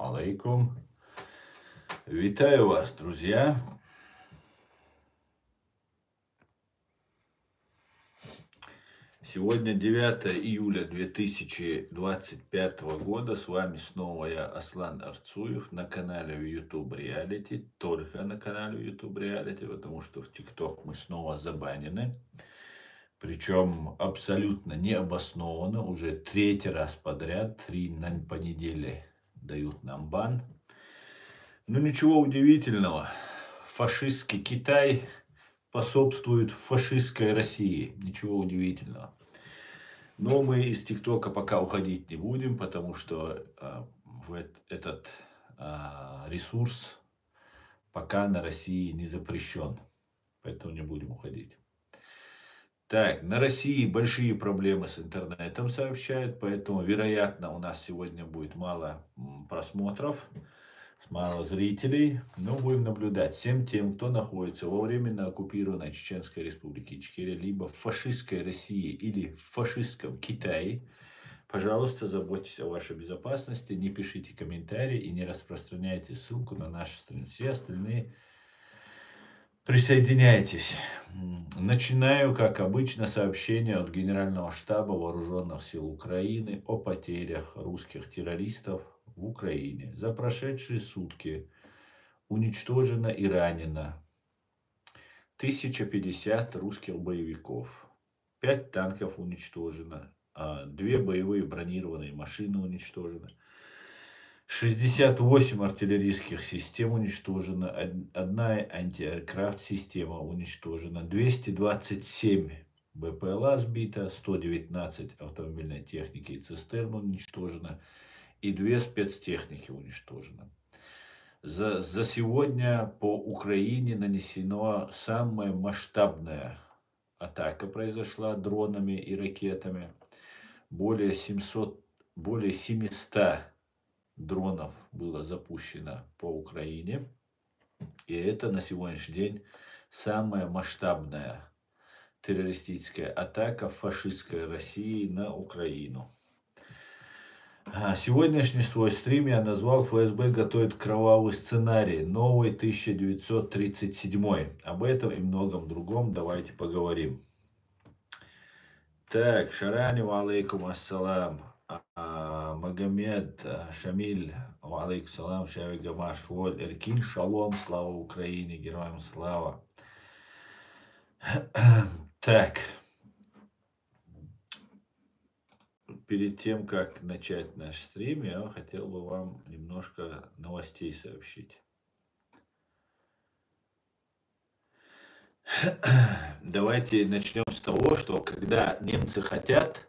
алейкум. Витаю вас, друзья. Сегодня 9 июля 2025 года. С вами снова я, Аслан Арцуев, на канале YouTube Reality. Только на канале YouTube Reality, потому что в TikTok мы снова забанены. Причем абсолютно необоснованно. Уже третий раз подряд, 3 по неделе дают нам бан. Но ничего удивительного. Фашистский Китай способствует фашистской России. Ничего удивительного. Но мы из ТикТока пока уходить не будем, потому что этот ресурс пока на России не запрещен. Поэтому не будем уходить. Так, на России большие проблемы с интернетом сообщают, поэтому, вероятно, у нас сегодня будет мало просмотров, мало зрителей, но будем наблюдать. Всем тем, кто находится во временно оккупированной Чеченской Республике Ичкерия, либо в фашистской России или в фашистском Китае, пожалуйста, заботьтесь о вашей безопасности, не пишите комментарии и не распространяйте ссылку на наши страницы. Все остальные присоединяйтесь. Начинаю, как обычно, сообщение от Генерального штаба Вооруженных сил Украины о потерях русских террористов в Украине. За прошедшие сутки уничтожено и ранено 1050 русских боевиков, 5 танков уничтожено, 2 боевые бронированные машины уничтожены, 68 артиллерийских систем уничтожено, 1 антиаэркрафт система уничтожена, 227 БПЛА сбито, 119 автомобильной техники и цистерн уничтожено и 2 спецтехники уничтожено. За сегодня по Украине нанесена самая масштабная атака, произошла дронами и ракетами. Более 700 дронов было запущено по Украине. И это на сегодняшний день самая масштабная террористическая атака фашистской России на Украину. Сегодняшний свой стрим я назвал «ФСБ готовит кровавый сценарий. Новый 1937». Об этом и многом другом давайте поговорим. Так, шараню алейкум ассалам. Магомед, Шамиль, алейкум салам, Шави Гамаш, Воль, Эркин, шалом, слава Украине, героям слава. Так, перед тем, как начать наш стрим, я хотел бы вам немножко новостей сообщить. Давайте начнем с того, что когда немцы хотят,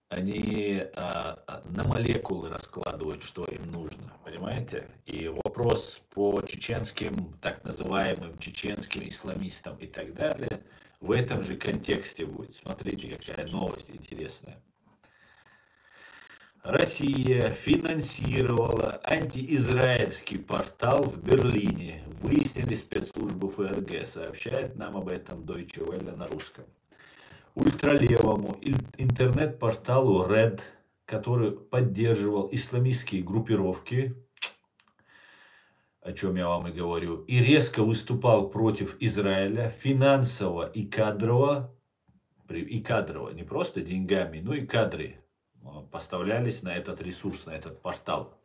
они на молекулы раскладывают, что им нужно, понимаете? И вопрос по чеченским, так называемым чеченским исламистам и так далее, в этом же контексте будет. Смотрите, какая новость интересная. Россия финансировала антиизраильский портал в Берлине. Выяснили спецслужбы ФРГ. Сообщает нам об этом Deutsche Welle на русском. Ультралевому интернет-порталу Red, который поддерживал исламистские группировки, о чем я вам и говорю, и резко выступал против Израиля финансово и кадрово, не просто деньгами, но и кадры поставлялись на этот ресурс, на этот портал.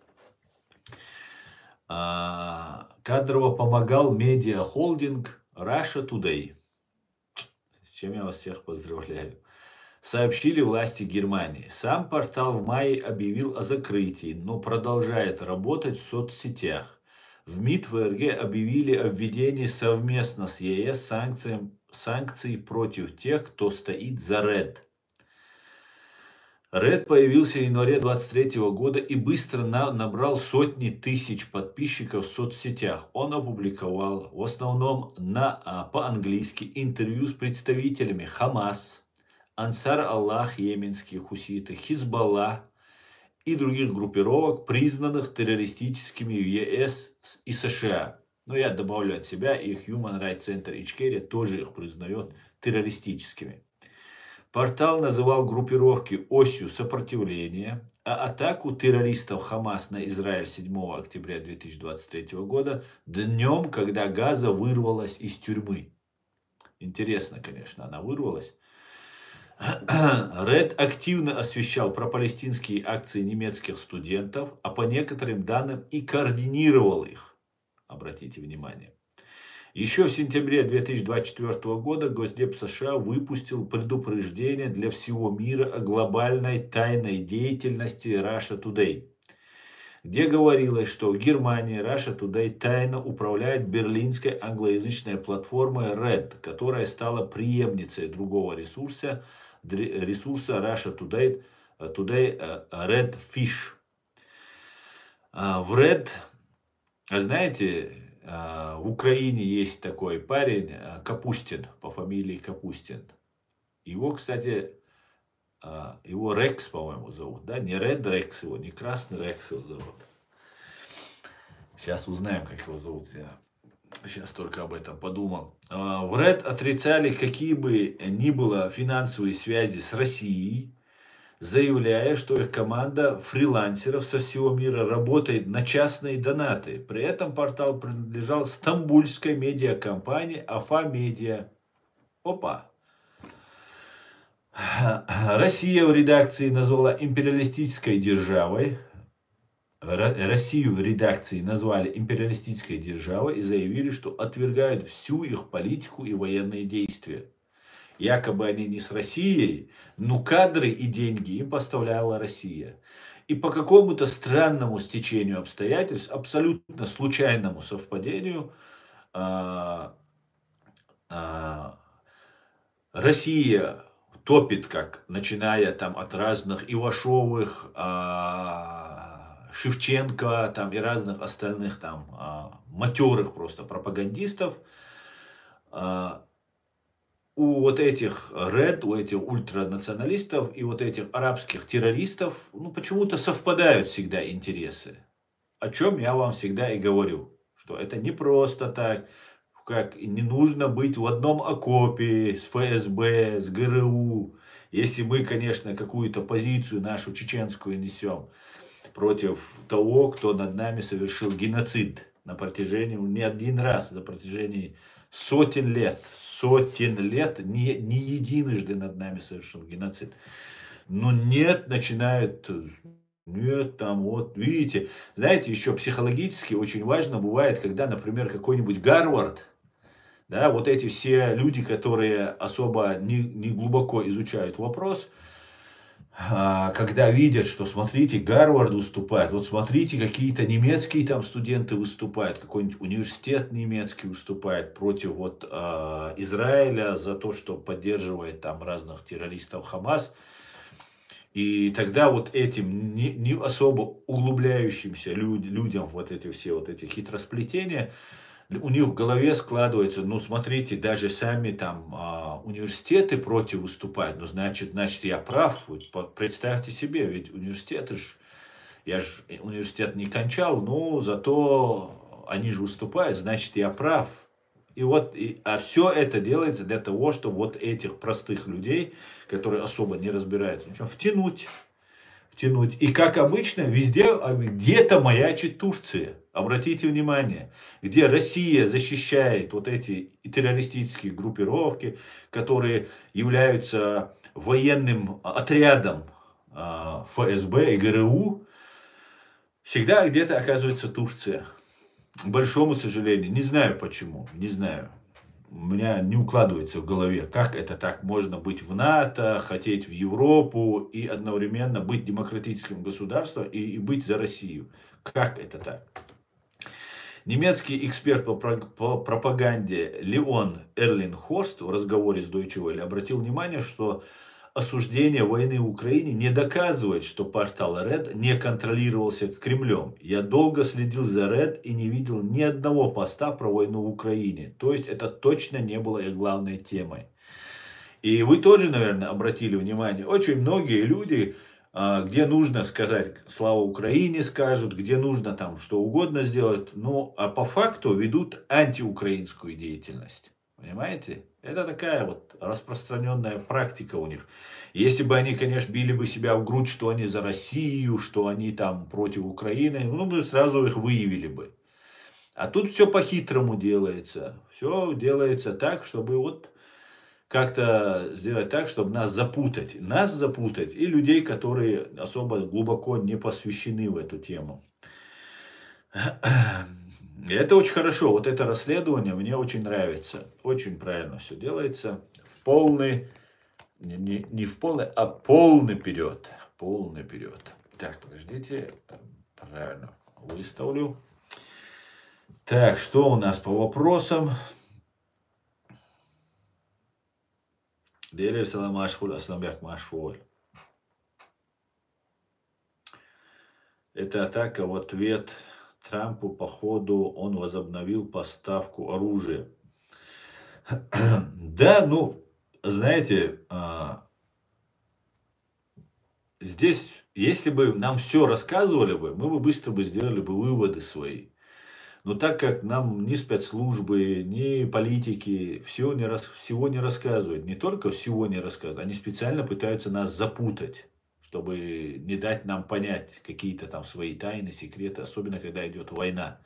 Кадрово помогал медиа-холдинг Russia Today. С чем я вас всех поздравляю. Сообщили власти Германии. Сам портал в мае объявил о закрытии, но продолжает работать в соцсетях. В МИД ФРГ объявили о введении совместно с ЕС санкций против тех, кто стоит за Red. Red появился в январе 2023 года и быстро набрал сотни тысяч подписчиков в соцсетях. Он опубликовал в основном по-английски интервью с представителями Хамас, Ансар Аллах, йеменские хуситы, Хизбалла и других группировок, признанных террористическими в ЕС и США. Но я добавлю от себя, и Human Rights Center Ичкерия тоже их признает террористическими. Портал называл группировки осью сопротивления, а атаку террористов Хамас на Израиль 7 октября 2023 года днем, когда Газа вырвалась из тюрьмы. Интересно, конечно, она вырвалась. Ред активно освещал пропалестинские акции немецких студентов, а по некоторым данным и координировал их. Обратите внимание. Еще в сентябре 2024 года Госдеп США выпустил предупреждение для всего мира о глобальной тайной деятельности Russia Today, где говорилось, что в Германии Russia Today тайно управляет берлинской англоязычной платформой Red, которая стала преемницей другого ресурса Russia Today, Red Fish. В Red, знаете, в Украине есть такой парень Капустин, по фамилии Капустин. Его, кстати, его Рекс, по-моему, зовут. Да? Не Ред Рекс его, не Красный Рекс его зовут. Сейчас узнаем, как его зовут. Я сейчас только об этом подумал. В Ред отрицали какие бы ни было финансовые связи с Россией, заявляя, что их команда фрилансеров со всего мира работает на частные донаты. При этом портал принадлежал стамбульской медиакомпании Афа Медиа. Опа! Россия в редакции назвала империалистической державой. Россию в редакции назвали империалистической державой и заявили, что отвергают всю их политику и военные действия. Якобы они не с Россией, но кадры и деньги им поставляла Россия. И по какому-то странному стечению обстоятельств, абсолютно случайному совпадению, Россия топит, как начиная там от разных Ивашовых, Шевченко там, и разных остальных там матерых просто пропагандистов. У вот этих Ред, у этих ультранационалистов и вот этих арабских террористов, ну, почему-то совпадают всегда интересы. О чем я вам всегда и говорю, что это не просто так, как не нужно быть в одном окопе с ФСБ, с ГРУ, если мы, конечно, какую-то позицию нашу чеченскую несем против того, кто над нами совершил геноцид на протяжении, не один раз, на протяжении сотен лет, не единожды над нами совершил геноцид. Но нет, начинают, нет, там вот, видите, знаете, еще психологически очень важно бывает, когда, например, какой-нибудь Гарвард, да, вот эти все люди, которые особо не глубоко изучают вопрос, когда видят, что, смотрите, Гарвард выступает, вот смотрите, какие-то немецкие там студенты выступают, какой-нибудь университет немецкий выступает против вот Израиля за то, что поддерживает там разных террористов Хамас. И тогда вот этим не особо углубляющимся людям вот эти все вот эти хитросплетения, у них в голове складывается, ну, смотрите, даже сами там университеты против выступают, ну, значит, я прав. Вот представьте себе, ведь университеты я же университет не кончал, но зато они же выступают, значит, я прав. И вот, а все это делается для того, чтобы вот этих простых людей, которые особо не разбираются, втянуть. И как обычно, везде где-то маячит Турция. Обратите внимание, где Россия защищает вот эти террористические группировки, которые являются военным отрядом ФСБ и ГРУ, всегда где-то оказывается Турция. К большому сожалению, не знаю почему, не знаю. У меня не укладывается в голове, как это так можно быть в НАТО, хотеть в Европу и одновременно быть демократическим государством и быть за Россию. Как это так? Немецкий эксперт по пропаганде Леон Эрлинхорст в разговоре с Deutsche Welle обратил внимание, что осуждение войны в Украине не доказывает, что портал Red не контролировался Кремлем. Я долго следил за Red и не видел ни одного поста про войну в Украине. То есть это точно не было их главной темой. И вы тоже, наверное, обратили внимание, очень многие люди, где нужно сказать «Слава Украине» скажут, где нужно там что угодно сделать, ну а по факту ведут антиукраинскую деятельность. Понимаете? Это такая вот распространенная практика у них. Если бы они, конечно, били бы себя в грудь, что они за Россию, что они там против Украины, ну, мы сразу их выявили бы. А тут все по-хитрому делается. Все делается так, чтобы вот как-то сделать так, чтобы нас запутать. Нас запутать и людей, которые особо глубоко не посвящены в эту тему. И это очень хорошо. Вот это расследование мне очень нравится. Очень правильно все делается. В полный, не в полный, а полный вперед. Полный вперед. Так, подождите. Правильно выставлю. Так, что у нас по вопросам? Дели салам ашхуль, асламбяк машхуль. Это атака в ответ Трампу, походу, он возобновил поставку оружия. Да, ну, знаете, здесь, если бы нам все рассказывали бы, мы бы быстро бы сделали бы выводы свои. Но так как нам ни спецслужбы, ни политики всего не рассказывают, не только всего не рассказывают, они специально пытаются нас запутать, чтобы не дать нам понять какие-то там свои тайны, секреты, особенно когда идет война.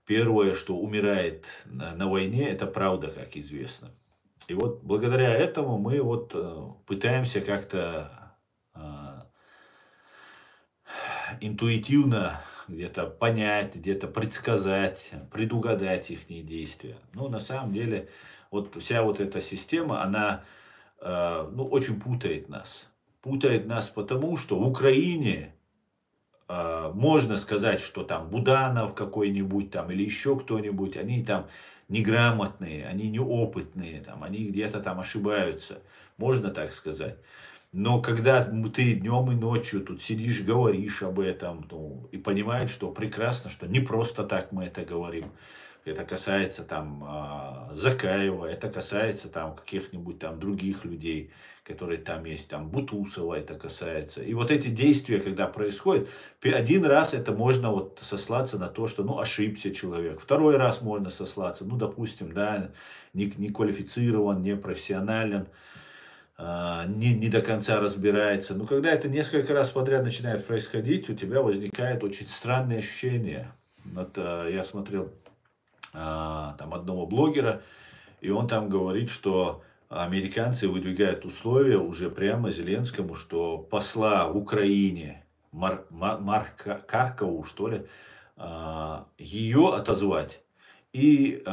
Первое, что умирает на войне, это правда, как известно. И вот благодаря этому мы вот пытаемся как-то интуитивно где-то понять, где-то предсказать, предугадать их действия. Но на самом деле вот вся вот эта система, она ну, очень путает нас. Путает нас потому, что в Украине можно сказать, что там Буданов какой-нибудь там или еще кто-нибудь, они там неграмотные, они неопытные, там, они где-то там ошибаются. Можно так сказать. Но когда ты днем и ночью тут сидишь, говоришь об этом, ну, и понимаешь, что прекрасно, что не просто так мы это говорим. Это касается там Закаева, это касается там каких-нибудь там других людей, которые там есть, там Бутусова это касается. И вот эти действия, когда происходят, один раз это можно вот сослаться на то, что ну ошибся человек. Второй раз можно сослаться, ну допустим, да, не квалифицирован, не профессионален. Не до конца разбирается. Но когда это несколько раз подряд начинает происходить, у тебя возникает очень странное ощущение. Вот, я смотрел там одного блогера, и он там говорит, что американцы выдвигают условия уже прямо Зеленскому, что посла в Украине, Марк Каркову, что ли, ее отозвать и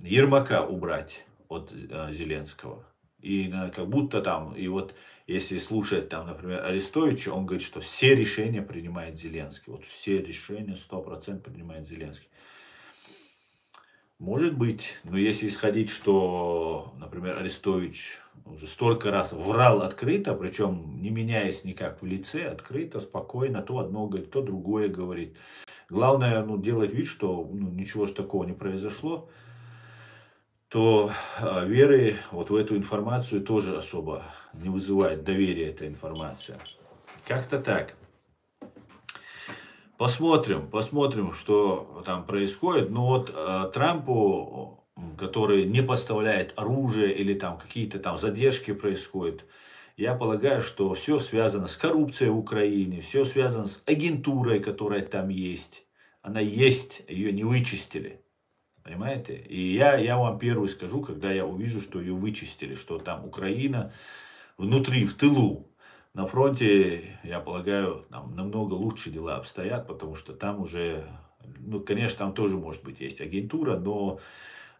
Ермака убрать от Зеленского. И как будто там, и вот если слушать там, например, Арестовича, он говорит, что все решения принимает Зеленский. Вот все решения 100% принимает Зеленский. Может быть, но если исходить, что, например, Арестович уже столько раз врал открыто, причем не меняясь никак в лице, открыто, спокойно, то одно говорит, то другое говорит. Главное, ну, делать вид, что ну, ничего же такого не произошло, то веры вот в эту информацию тоже особо не вызывает доверия эта информация. Как-то так. Посмотрим, что там происходит. Но вот Трампу, который не поставляет оружие или там какие-то там задержки происходят, я полагаю, что все связано с коррупцией в Украине, все связано с агентурой, которая там есть. Она есть, ее не вычистили. Понимаете? И я вам первый скажу, когда я увижу, что ее вычистили, что там Украина внутри, в тылу. На фронте, я полагаю, там намного лучше дела обстоят, потому что там уже, ну, конечно, там тоже, может быть, есть агентура, но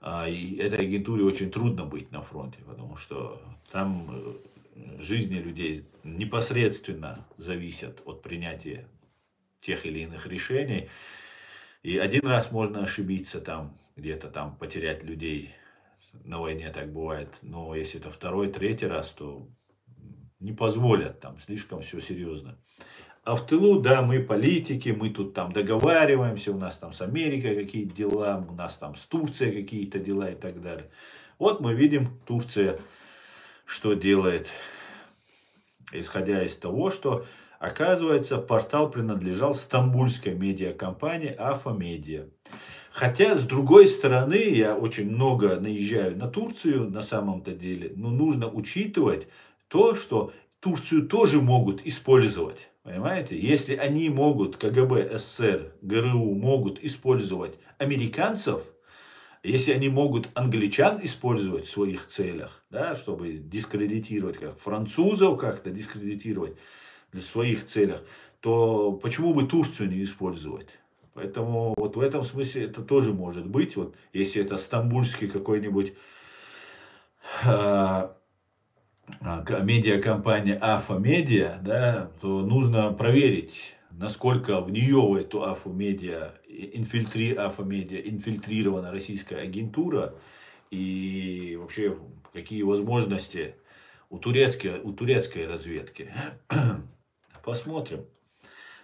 этой агентуре очень трудно быть на фронте, потому что там жизни людей непосредственно зависят от принятия тех или иных решений. И один раз можно ошибиться там, где-то там потерять людей. На войне так бывает. Но если это второй, третий раз, то не позволят, там слишком все серьезно. А в тылу, да, мы политики, мы тут там договариваемся, у нас там с Америкой какие-то дела, у нас там с Турцией какие-то дела и так далее. Вот мы видим, Турция что делает, исходя из того, что Оказывается, портал принадлежал стамбульской медиакомпании Афа Медиа. Хотя, с другой стороны, я очень много наезжаю на Турцию на самом-то деле, но нужно учитывать то, что Турцию тоже могут использовать. Понимаете? Если они могут, КГБ, СССР, ГРУ могут использовать американцев, если они могут англичан использовать в своих целях, да, чтобы дискредитировать, как французов как-то дискредитировать в своих целях, то почему бы Турцию не использовать? Поэтому вот в этом смысле это тоже может быть. Вот если это стамбульский какой-нибудь медиакомпания Афа Медиа, да, то нужно проверить, насколько в нее, в эту Афа Медиа, инфильтрирована российская агентура и вообще какие возможности у турецкой разведки. Посмотрим.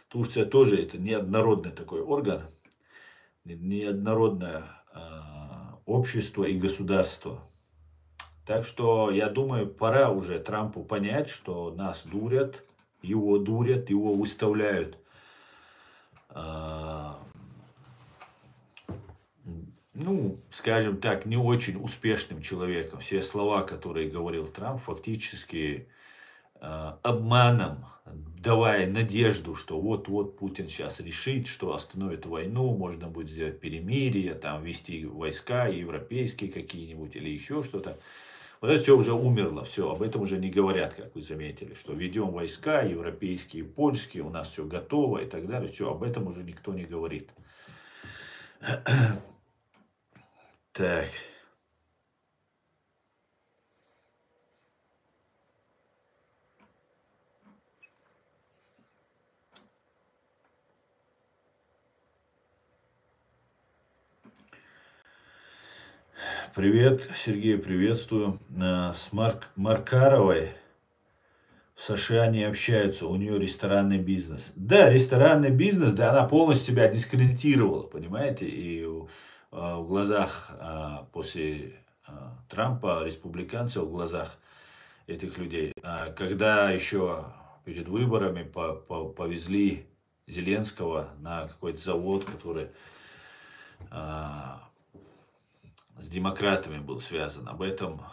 Турция тоже это неоднородный такой орган, неоднородное общество и государство. Так что, я думаю, пора уже Трампу понять, что нас дурят, его выставляют, ну, скажем так, не очень успешным человеком. Все слова, которые говорил Трамп, фактически обманом, давая надежду, что вот-вот Путин сейчас решит, что остановит войну, можно будет сделать перемирие, там ввести войска европейские какие-нибудь или еще что-то. Вот это все уже умерло, все, об этом уже не говорят, как вы заметили, что ведем войска европейские, польские, у нас все готово и так далее, все, об этом уже никто не говорит. Так. Привет, Сергей, приветствую. С Маркаровой в США не общаются, у нее ресторанный бизнес. Да, ресторанный бизнес, да, она полностью себя дискредитировала, понимаете, и в глазах после Трампа, республиканцев, в глазах этих людей, когда еще перед выборами повезли Зеленского на какой-то завод, который с демократами был связан, об этом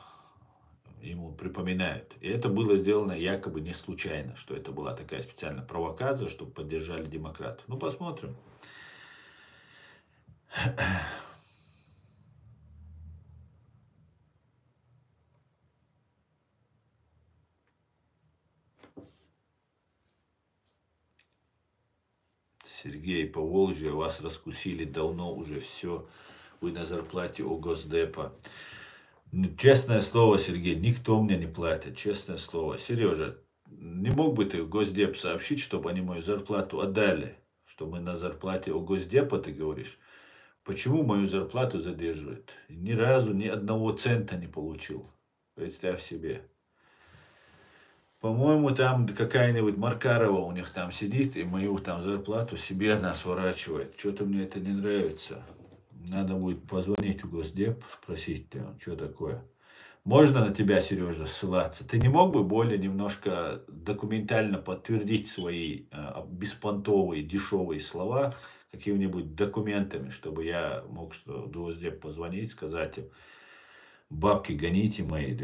ему припоминают. И это было сделано якобы не случайно, что это была такая специальная провокация, чтобы поддержали демократов. Ну, посмотрим. Сергей, по Волжье вас раскусили давно уже все. Вы на зарплате у Госдепа. Ну, честное слово, Сергей, никто мне не платит. Честное слово. Сережа, не мог бы ты в Госдеп сообщить, чтобы они мою зарплату отдали? Что мы на зарплате у Госдепа, ты говоришь? Почему мою зарплату задерживают? Ни разу ни одного цента не получил. Представь себе. По-моему, там какая-нибудь Маркарова у них там сидит и мою там зарплату себе она сворачивает. Что-то мне это не нравится. Надо будет позвонить в Госдеп, спросить, что такое. Можно на тебя, Сережа, ссылаться? Ты не мог бы более немножко документально подтвердить свои беспонтовые, дешевые слова какими-нибудь документами, чтобы я мог в Госдеп позвонить, сказать им, бабки гоните мои,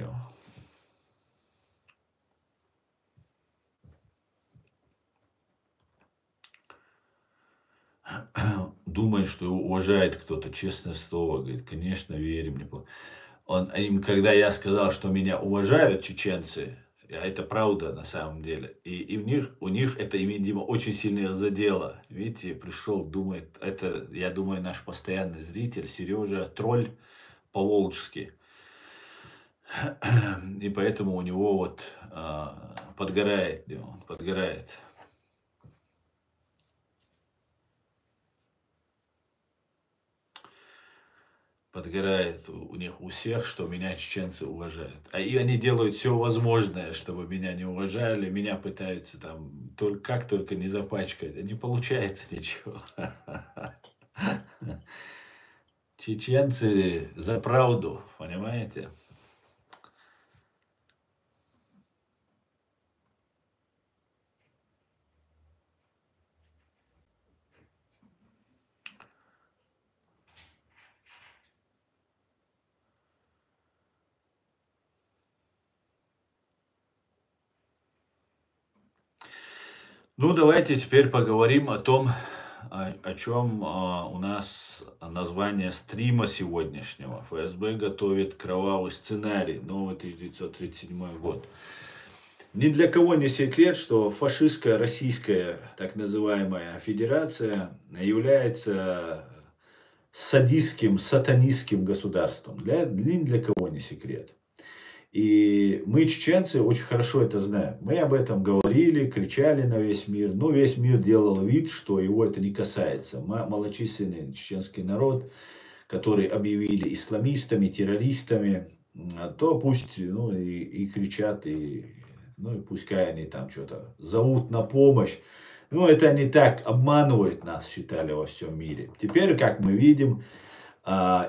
думает, что его уважает кто-то, честное слово, говорит, конечно, верим. Им, когда я сказал, что меня уважают чеченцы, а это правда на самом деле, и у них это, видимо, очень сильно задело. Видите, пришел, думает, это, я думаю, наш постоянный зритель, Сережа, тролль по-волжски. И поэтому у него вот подгорает, он подгорает. Подгорает у них у всех, что меня чеченцы уважают. И они делают все возможное, чтобы меня не уважали, меня пытаются там как только не запачкать. Не получается ничего. Чеченцы за правду, понимаете? Ну, давайте теперь поговорим о том, о чем у нас название стрима сегодняшнего. ФСБ готовит кровавый сценарий, новый 1937 год. Ни для кого не секрет, что фашистская российская так называемая федерация является садистским, сатанистским государством. Ни для кого не секрет. И мы, чеченцы, очень хорошо это знаем. Мы об этом говорили, кричали на весь мир. Но весь мир делал вид, что его это не касается. Малочисленный чеченский народ, который объявили исламистами, террористами, то пусть и кричат, ну и пускай они там что-то зовут на помощь. Но это они так обманывают нас, считали во всем мире. Теперь, как мы видим,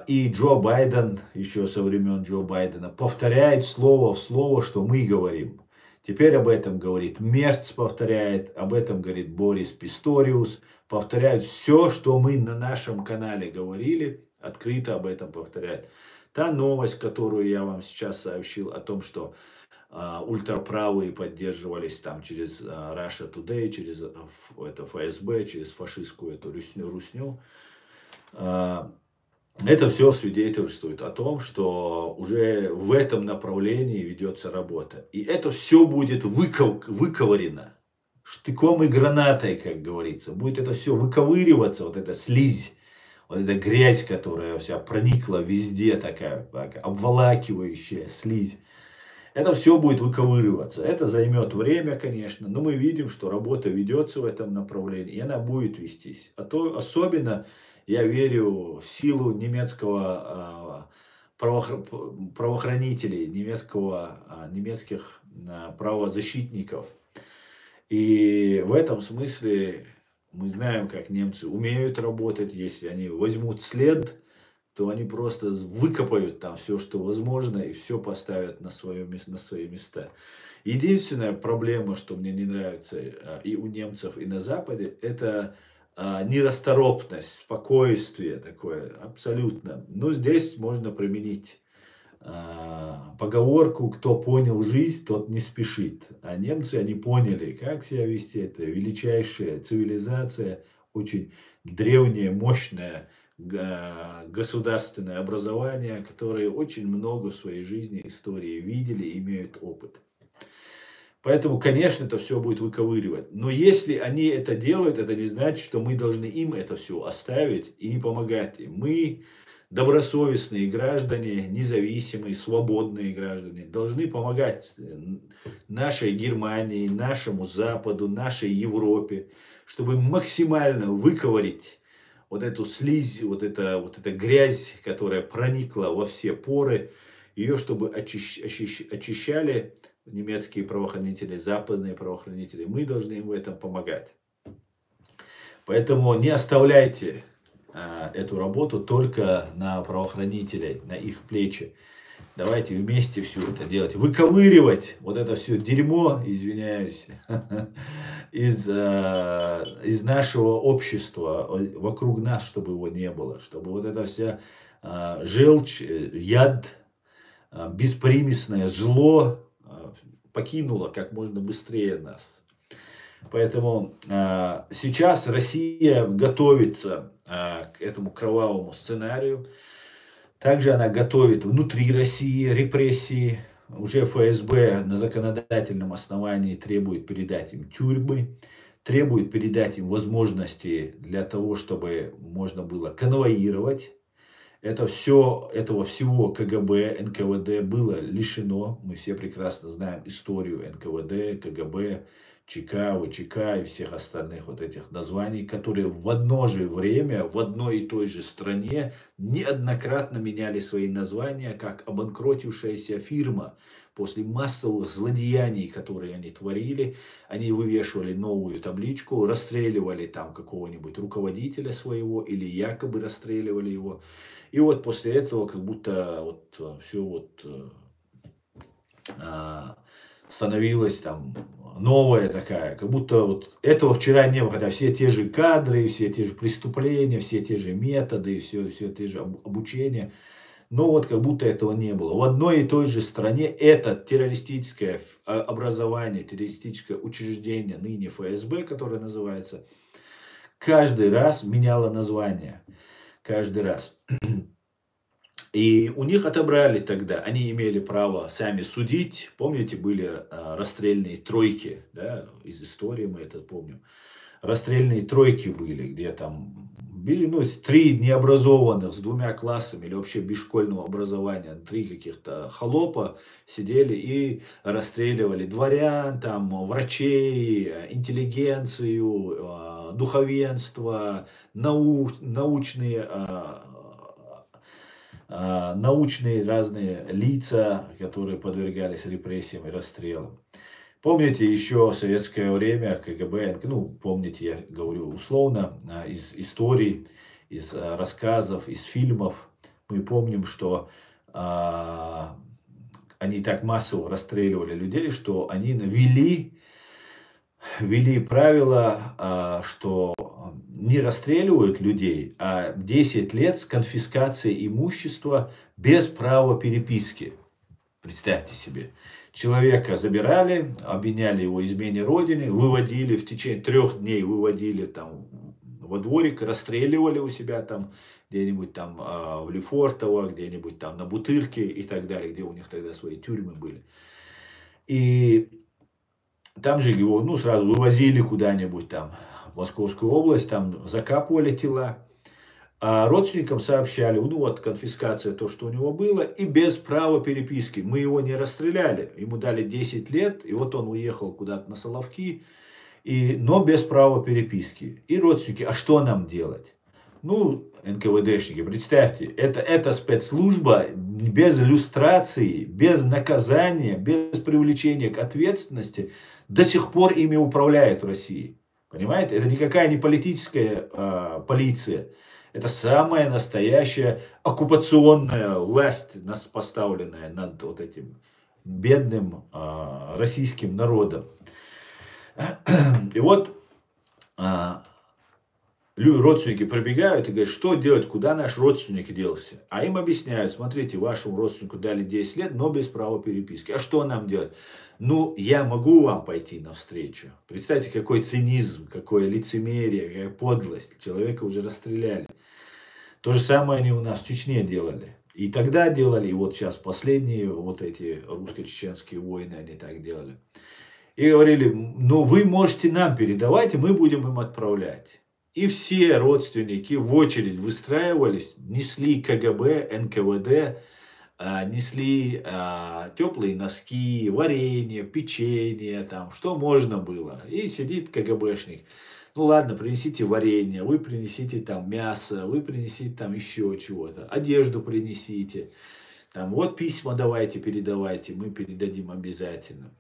и Джо Байден, еще со времен Джо Байдена, повторяет слово в слово, что мы говорим. Теперь об этом говорит Мерц, повторяет, об этом говорит Борис Писториус, повторяют все, что мы на нашем канале говорили, открыто об этом повторяют. Та новость, которую я вам сейчас сообщил о том, что ультраправые поддерживались там через Russia Today, через это ФСБ, через фашистскую эту русню. Это все свидетельствует о том, что уже в этом направлении ведется работа. И это все будет выковырено штыком и гранатой, как говорится. Будет это все выковыриваться, вот эта слизь, вот эта грязь, которая вся проникла везде, такая обволакивающая слизь. Это все будет выковыриваться. Это займет время, конечно, но мы видим, что работа ведется в этом направлении, и она будет вестись. А то особенно я верю в силу немецкого правоохранителей, немецких правозащитников. И в этом смысле мы знаем, как немцы умеют работать. Если они возьмут след, то они просто выкопают там все, что возможно, и все поставят на свои места. Единственная проблема, что мне не нравится и у немцев, и на Западе, это нерасторопность, спокойствие такое, абсолютно. Но здесь можно применить поговорку: кто понял жизнь, тот не спешит. А немцы, они поняли, как себя вести. Это величайшая цивилизация, очень древнее, мощное государственное образование, которые очень много в своей жизни, истории видели и имеют опыт. Поэтому, конечно, это все будет выковыривать. Но если они это делают, это не значит, что мы должны им это все оставить и не помогать им. Мы, добросовестные граждане, независимые, свободные граждане, должны помогать нашей Германии, нашему Западу, нашей Европе, чтобы максимально выковырить вот эту слизь, вот эта грязь, которая проникла во все поры, ее чтобы очищали немецкие правоохранители, западные правоохранители. Мы должны им в этом помогать. Поэтому не оставляйте эту работу только на правоохранителей, на их плечи. Давайте вместе все это делать. Выковыривать вот это все дерьмо, извиняюсь, из нашего общества, вокруг нас, чтобы его не было. Чтобы вот эта вся желчь, яд, беспримесное зло покинуло как можно быстрее нас. Поэтому сейчас Россия готовится к этому кровавому сценарию. Также она готовит внутри России репрессии. Уже ФСБ на законодательном основании требует передать им тюрьмы, требует передать им возможности для того, чтобы можно было конвоировать. Этого всего КГБ, НКВД было лишено. Мы все прекрасно знаем историю НКВД, КГБ, ЧК, ВЧК и всех остальных вот этих названий, которые в одно же время, в одной и той же стране неоднократно меняли свои названия, как обанкротившаяся фирма. После массовых злодеяний, которые они творили, они вывешивали новую табличку, расстреливали там какого-нибудь руководителя своего или якобы расстреливали его. И вот после этого как будто вот все вот становилась там новая такая, как будто вот этого вчера не было, хотя все те же кадры, все те же преступления, все те же методы, все те же обучение. но вот как будто этого не было. В одной и той же стране это террористическое образование, террористическое учреждение, ныне ФСБ, которое называется, каждый раз меняло название. Каждый раз. И у них отобрали тогда, они имели право сами судить. Помните, были расстрельные тройки, да, из истории мы это помним. Расстрельные тройки были, где там были, ну, 3 необразованных с 2 классами или вообще без школьного образования, 3 каких-то холопа сидели и расстреливали дворян, там, врачей, интеллигенцию, духовенство, научные разные лица, которые подвергались репрессиям и расстрелам. Помните, еще в советское время КГБ, ну, помните, я говорю условно, из историй, из рассказов, из фильмов, мы помним, что они так массово расстреливали людей, что они ввели правило, что не расстреливают людей, а 10 лет с конфискацией имущества без права переписки. Представьте себе. Человека забирали, обвиняли его в измене родины, выводили в течение 3 дней, выводили там во дворик, расстреливали у себя там где-нибудь там в Лефортово, где-нибудь там на Бутырке и так далее, где у них тогда свои тюрьмы были. И там же его, ну, сразу вывозили куда-нибудь там в Московскую область, там закапывали тела. А родственникам сообщали, ну вот конфискация, то, что у него было, и без права переписки. Мы его не расстреляли, ему дали 10 лет, и вот он уехал куда-то на Соловки, но без права переписки. И родственники, а что нам делать? Ну, НКВДшники, представьте, это спецслужба без иллюстрации, без наказания, без привлечения к ответственности до сих пор ими управляет в России. Понимаете? Это никакая не политическая полиция. Это самая настоящая оккупационная власть, поставленная над вот этим бедным российским народом. И вот родственники пробегают и говорят, что делать, куда наш родственник делся. А им объясняют, смотрите, вашему родственнику дали 10 лет, но без права переписки. А что нам делать? Ну, я могу вам пойти навстречу. Представьте, какой цинизм, какое лицемерие, какая подлость. Человека уже расстреляли. То же самое они у нас в Чечне делали. И тогда делали, и вот сейчас последние вот эти русско-чеченские войны, они так делали. И говорили, ну вы можете нам передавать, и мы будем им отправлять. И все родственники в очередь выстраивались, несли КГБ, НКВД, несли теплые носки, варенье, печенье, там, что можно было. И сидит КГБшник. Ну ладно, принесите варенье, вы принесите там мясо, вы принесите там еще чего-то, одежду принесите. Там, вот письма давайте, передавайте, мы передадим обязательно.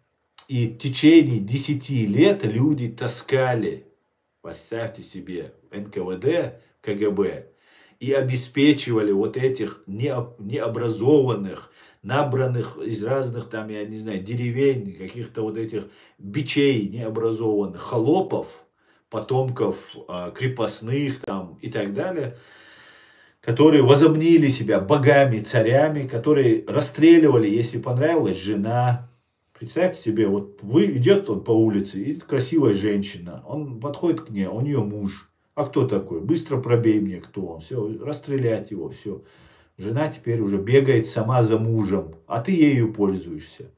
И в течение 10 лет люди таскали, представьте себе, НКВД, КГБ, и обеспечивали вот этих необразованных, набранных из разных там, я не знаю, деревень, каких-то вот этих бичей необразованных, холопов, потомков крепостных там и так далее, которые возомнили себя богами, царями, которые расстреливали, если понравилась жена. Представьте себе, вот идет он по улице, и красивая женщина, он подходит к ней, у нее муж. А кто такой? Быстро пробей мне, кто он. Все, расстрелять его, все. Жена теперь уже бегает сама за мужем, а ты ею пользуешься.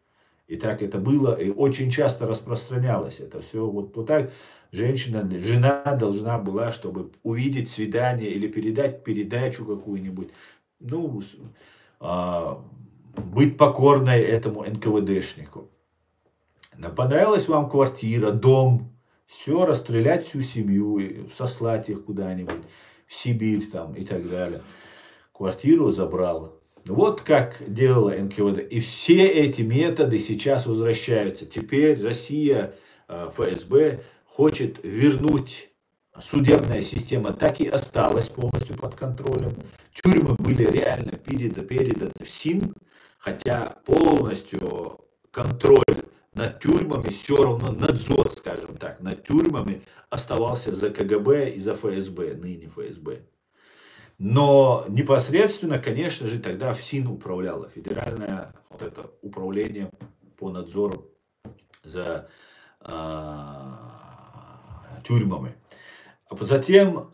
И так это было, и очень часто распространялось это все. Вот так жена должна была, чтобы увидеть свидание или передать передачу какую-нибудь, ну, быть покорной этому НКВДшнику. Понравилась вам квартира, дом, все, расстрелять всю семью, сослать их куда-нибудь в Сибирь там и так далее. Квартиру забрал. Вот как делала НКВД. И все эти методы сейчас возвращаются. Теперь Россия, ФСБ хочет вернуть. Судебная система так и осталась полностью под контролем. Тюрьмы были реально переданы в СИН, хотя полностью контроль над тюрьмами, все равно надзор, скажем так, над тюрьмами оставался за КГБ и за ФСБ, ныне ФСБ. Но непосредственно, конечно же, тогда ФСИН управляло, Федеральное вот это управление по надзору за тюрьмами. А затем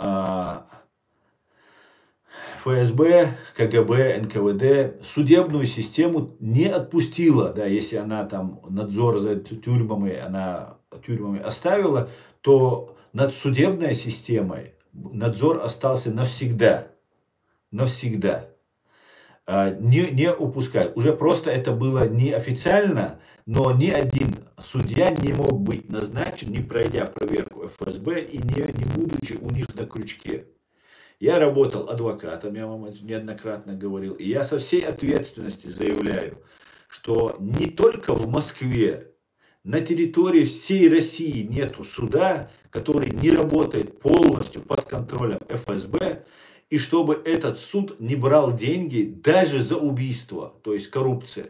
ФСБ, КГБ, НКВД судебную систему не отпустила, да, если она там надзор за тюрьмами, она тюрьмами оставила, то над судебной системой надзор остался навсегда, навсегда. Не упускать. Уже просто это было неофициально, но ни один судья не мог быть назначен, не пройдя проверку ФСБ и не будучи у них на крючке. Я работал адвокатом, я вам неоднократно говорил, и я со всей ответственностью заявляю, что не только в Москве, на территории всей России нету суда, который не работает полностью под контролем ФСБ, и чтобы этот суд не брал деньги даже за убийство, то есть коррупция.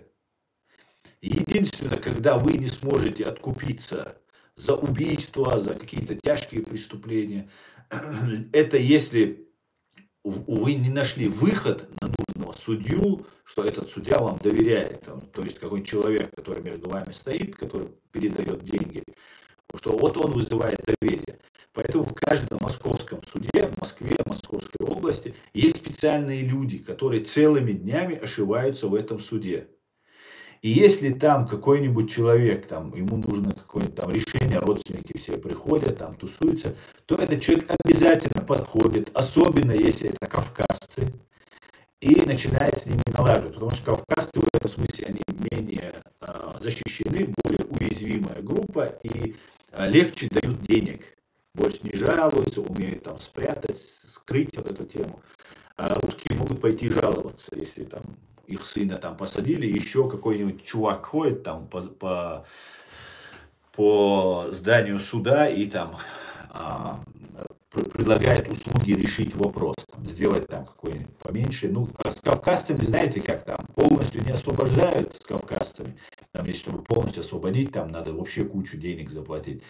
Единственное, когда вы не сможете откупиться за убийство, за какие-то тяжкие преступления, это если вы не нашли выход на нужного судью, что этот судья вам доверяет, то есть какой-нибудь человек, который между вами стоит, который передает деньги, что вот он вызывает доверие. Поэтому в каждом московском суде, в Москве, Московской области, есть специальные люди, которые целыми днями ошиваются в этом суде. И если там какой-нибудь человек, там, ему нужно какое-нибудь там решение, родственники все приходят, там тусуются, то этот человек обязательно подходит, особенно если это кавказцы, и начинает с ними налаживать, потому что кавказцы в этом смысле, они менее защищены, более уязвимая группа, и легче дают денег, больше не жалуются, умеют там спрятать, скрыть вот эту тему. А русские могут пойти жаловаться, если там их сына там посадили, еще какой-нибудь чувак ходит там по зданию суда и там предлагает услуги решить вопрос, там, сделать там какой-нибудь поменьше. Ну, а с кавказцами, знаете, как там, полностью не освобождают с кавказцами. Там, если чтобы полностью освободить, там надо вообще кучу денег заплатить.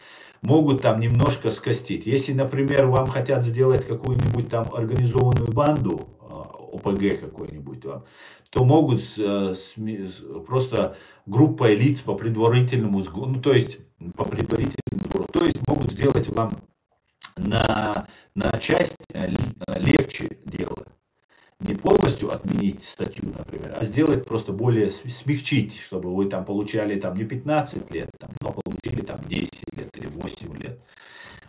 Могут там немножко скостить. Если, например, вам хотят сделать какую-нибудь там организованную банду, ОПГ какой-нибудь, то могут просто группой лиц по предварительному сговору, ну, то есть по предварительному сговору, то есть могут сделать вам на часть легче дело. Не полностью отменить статью, например, а сделать просто более смягчить, чтобы вы там получали там не 15 лет, там, но получили там 10 лет или 8 лет.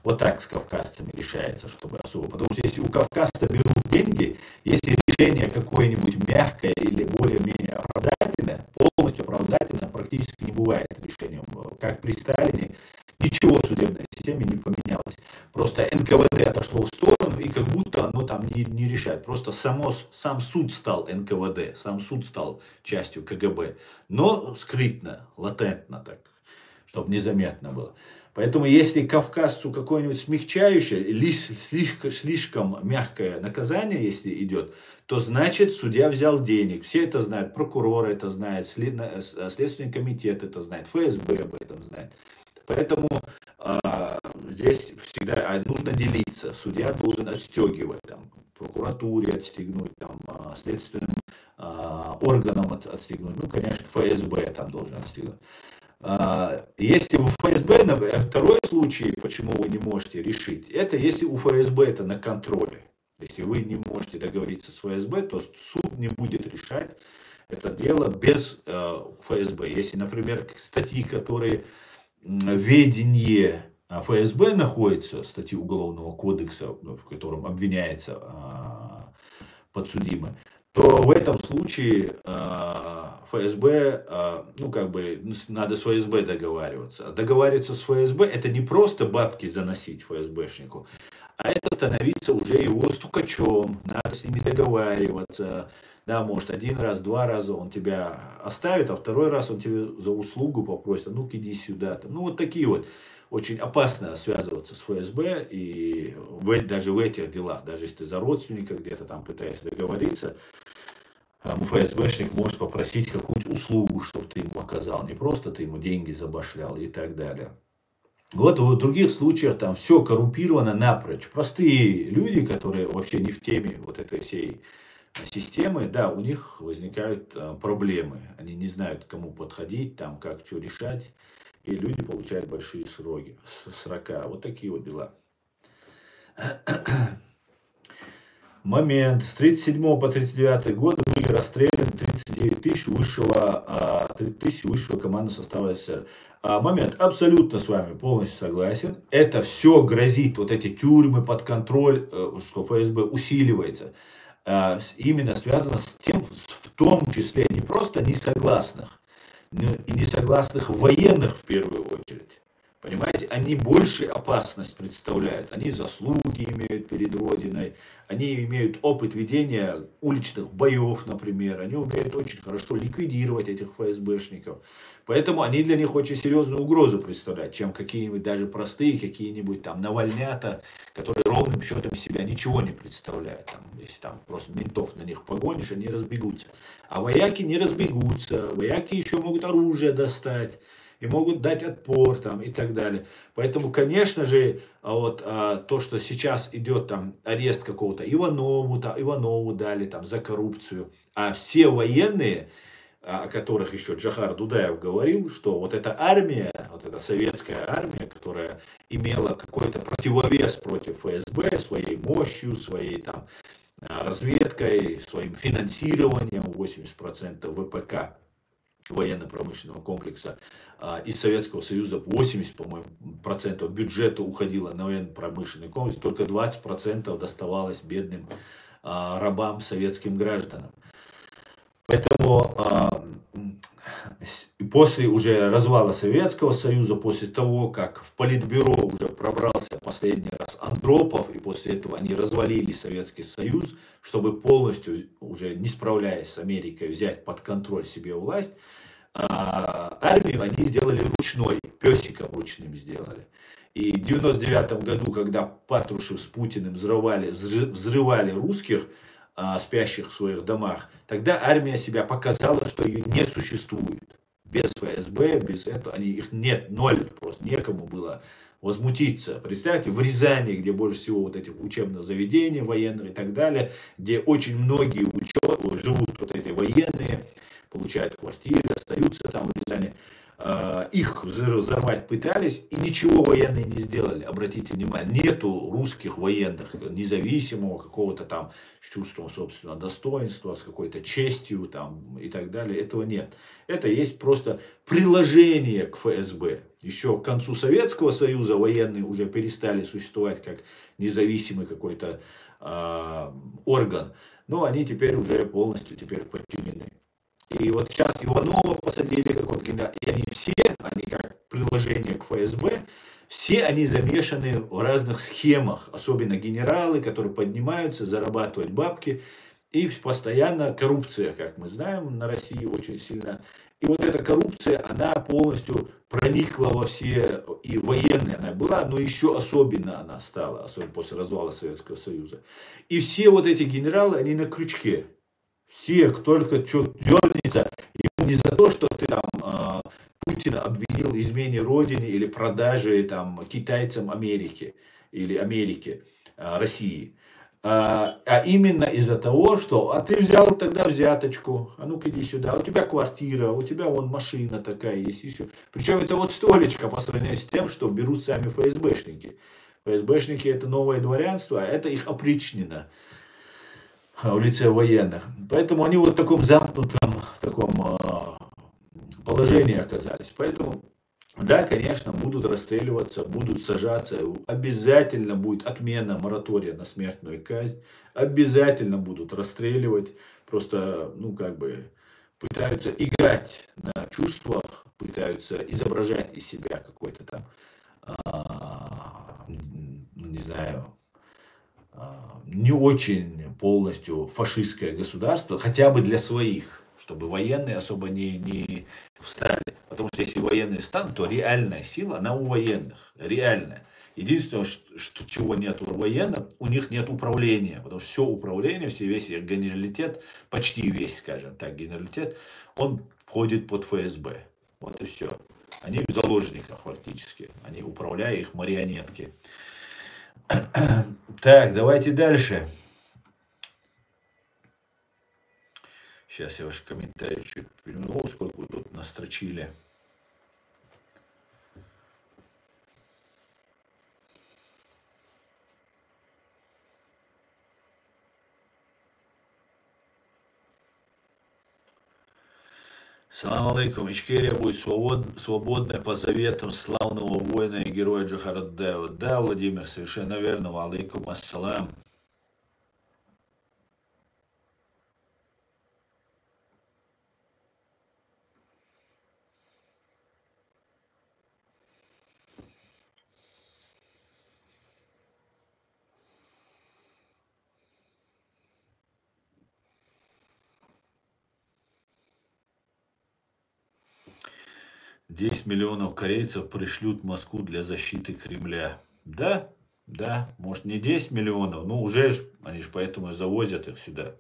Вот так с кавказцами решается, чтобы особо. Потому что если у кавказца берут деньги, если решение какое-нибудь мягкое или более-менее оправдательное, полностью оправдательное практически не бывает решением. Как при Сталине, ничего в судебной системе не поменялось. Просто НКВД отошло в сторону, и как будто оно там не решает. Просто сам суд стал НКВД, сам суд стал частью КГБ. Но скрытно, латентно так, чтобы незаметно было. Поэтому если кавказцу какое-нибудь смягчающее, или слишком мягкое наказание, если идет, то значит судья взял денег. Все это знают, прокуроры это знают, Следственный комитет это знает, ФСБ об этом знает. Поэтому здесь всегда нужно делиться. Судья должен отстегивать, там, прокуратуре отстегнуть, там, следственным органам отстегнуть. Ну, конечно, ФСБ там должен отстегнуть. Если у ФСБ, второй случай, почему вы не можете решить, это если у ФСБ это на контроле. Если вы не можете договориться с ФСБ, то суд не будет решать это дело без ФСБ. Если, например, статьи, которые в ведении ФСБ находятся, статьи Уголовного кодекса, в котором обвиняется подсудимый, то в этом случае ФСБ, ну как бы, надо с ФСБ договариваться. Договариваться с ФСБ это не просто бабки заносить ФСБшнику, а это становиться уже его стукачом, надо с ними договариваться. Да, может, один раз, два раза он тебя оставит, а второй раз он тебе за услугу попросит, ну-ка иди сюда. Ну вот такие вот. Очень опасно связываться с ФСБ, и даже в этих делах, даже если ты за родственника где-то там пытаешься договориться, ФСБшник может попросить какую-нибудь услугу, чтобы ты ему оказал, не просто ты ему деньги забашлял и так далее. Вот в других случаях там все коррумпировано напрочь. Простые люди, которые вообще не в теме вот этой всей системы, да, у них возникают проблемы. Они не знают, к кому подходить, там, как что решать. И люди получают большие срока. Вот такие вот дела. Момент. С 37 по 39 годы были расстреляны 39 тысяч высшего командного состава СССР. Момент. Абсолютно с вами полностью согласен. Это все грозит, вот эти тюрьмы под контроль, что ФСБ усиливается. Именно связано с тем, в том числе не просто несогласных, но и несогласных военных в первую очередь. Понимаете, они больше опасность представляют. Они заслуги имеют перед Родиной. Они имеют опыт ведения уличных боев, например. Они умеют очень хорошо ликвидировать этих ФСБшников. Поэтому они для них очень серьезную угрозу представляют, чем какие-нибудь даже простые, какие-нибудь там навальнята, которые ровным счетом себя ничего не представляют. Там, если там просто ментов на них погонишь, они разбегутся. А вояки не разбегутся. Вояки еще могут оружие достать и могут дать отпор там и так далее. Поэтому, конечно же, то, что сейчас идет там арест какого-то Иванову дали там за коррупцию, а все военные, о которых еще Джохар Дудаев говорил, что вот эта армия, вот эта советская армия, которая имела какой-то противовес против ФСБ своей мощью, своей там разведкой, своим финансированием 80% ВПК, военно-промышленного комплекса, из Советского Союза 80, по-моему, процентов бюджета уходило на военно-промышленный комплекс, только 20% доставалось бедным рабам, советским гражданам. Поэтому после уже развала Советского Союза, после того, как в Политбюро уже пробрался последний раз Андропов, и после этого они развалили Советский Союз, чтобы полностью, уже не справляясь с Америкой, взять под контроль себе власть, армию они сделали ручной, песиком ручным сделали. И в 99 году, когда Патрушев с Путиным взрывали русских, спящих в своих домах, тогда армия себя показала, что ее не существует. Без ФСБ, без этого, их нет, ноль, просто некому было возмутиться. Представьте, в Рязани, где больше всего вот этих учебных заведений военных и так далее, где очень многие живут вот эти военные, получают квартиры, остаются там в Рязани. Их взорвать пытались, и ничего военные не сделали. Обратите внимание, нету русских военных, независимого, какого-то там с чувством собственного достоинства, с какой-то честью там, и так далее. Этого нет. Это есть просто приложение к ФСБ. Еще к концу Советского Союза военные уже перестали существовать как независимый какой-то орган. Но они теперь уже полностью подчинены. И вот сейчас Иванова посадили, и они как приложение к ФСБ, все они замешаны в разных схемах, особенно генералы, которые поднимаются, зарабатывать бабки, и постоянно коррупция, как мы знаем, на России очень сильно. И вот эта коррупция, она полностью проникла во все, и военные она была, но еще особенно она стала, особенно после развала Советского Союза. И все вот эти генералы, они на крючке. Все, кто только что дернется, ему не за то, что ты там Путина обвинил в измене Родине или продаже там китайцам Америки или Америки, России. А именно из-за того, что ты взял тогда взяточку, а ну-ка иди сюда, у тебя квартира, у тебя вон машина такая есть еще. Причем это вот столечко по сравнению с тем, что берут сами ФСБшники. ФСБшники это новое дворянство, а это их опричнина в лице военных. Поэтому они вот в таком замкнутом положении оказались. Поэтому, да, конечно, будут расстреливаться, будут сажаться. Обязательно будет отмена моратория на смертную казнь. Обязательно будут расстреливать. Просто, пытаются играть на чувствах, пытаются изображать из себя какой-то там, не знаю, не очень полностью фашистское государство, хотя бы для своих, чтобы военные особо не встали. Потому что если военные встанут, то реальная сила, она у военных, реальная. Единственное, чего нет у военных, у них нет управления. Потому что все управление, весь их генералитет, почти весь, скажем так, генералитет, он входит под ФСБ. Вот и все. Они в заложниках фактически. Они управляют их марионетки. Так, давайте дальше. Сейчас я ваши комментарии чуть переверну, сколько вы тут настрочили. Салам алейкум. Ичкерия будет свободной по заветам славного воина и героя Джохарадева. Да, Владимир, совершенно верно. Ва алейкум ассалам. 10 миллионов корейцев пришлют в Москву для защиты Кремля. Да, да, может не 10 миллионов, но уже ж, они же поэтому и завозят их сюда.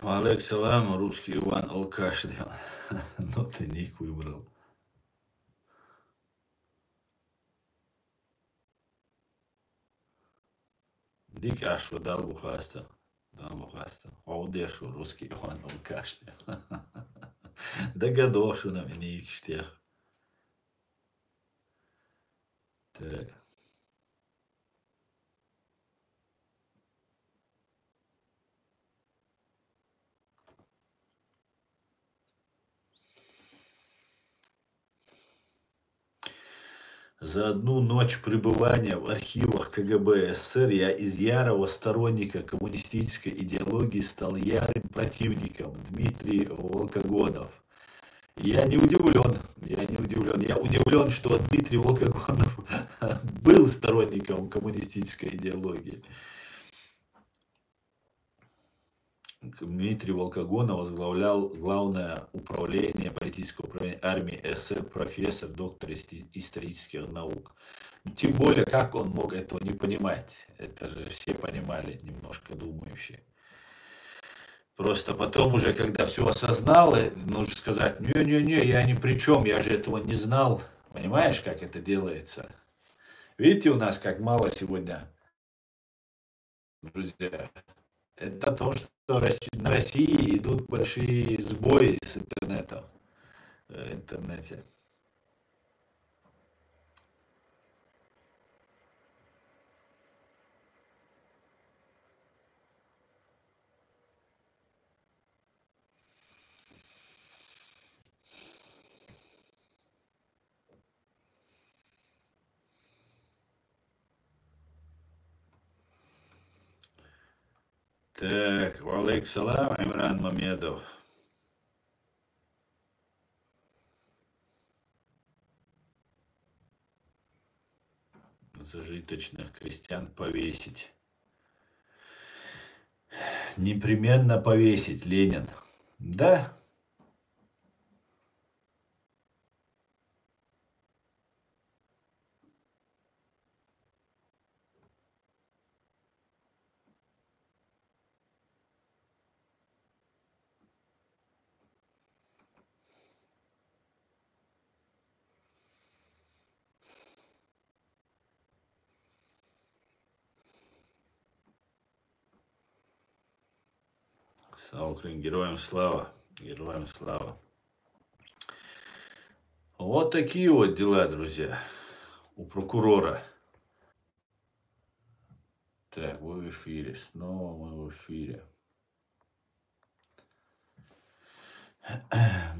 Алейк салам, русский Иван алкаш. Ну ты ник выбрал. Dik aşu dal bu hasta. Dal bu hasta. Овдешу русский Иван алкаш. Догадошу на меня их штех. Так. За одну ночь пребывания в архивах КГБ СССР я из ярого сторонника коммунистической идеологии стал ярым противником Дмитрий Волкогонов. Я не удивлен, я удивлен, что Дмитрий Волкогонов был сторонником коммунистической идеологии. Дмитрий Волкогонов возглавлял главное управление, политическое управление армии СССР, профессор, доктор исторических наук. Тем более, как он мог этого не понимать? Это же все понимали, немножко думающие. Просто потом уже, когда все осознал, нужно сказать, не-не-не, я ни при чем, я же этого не знал. Понимаешь, как это делается? Видите, у нас как мало сегодня, друзья. Это то, что на России идут большие сбои с интернетом. В интернете. Так, валейк салам, Имран Мамедов. Зажиточных крестьян повесить. Непременно повесить, Ленин. Да? Слава Украине, героям слава, героям слава. Вот такие вот дела, друзья, у прокурора. Так, вы в эфире, снова мы в эфире.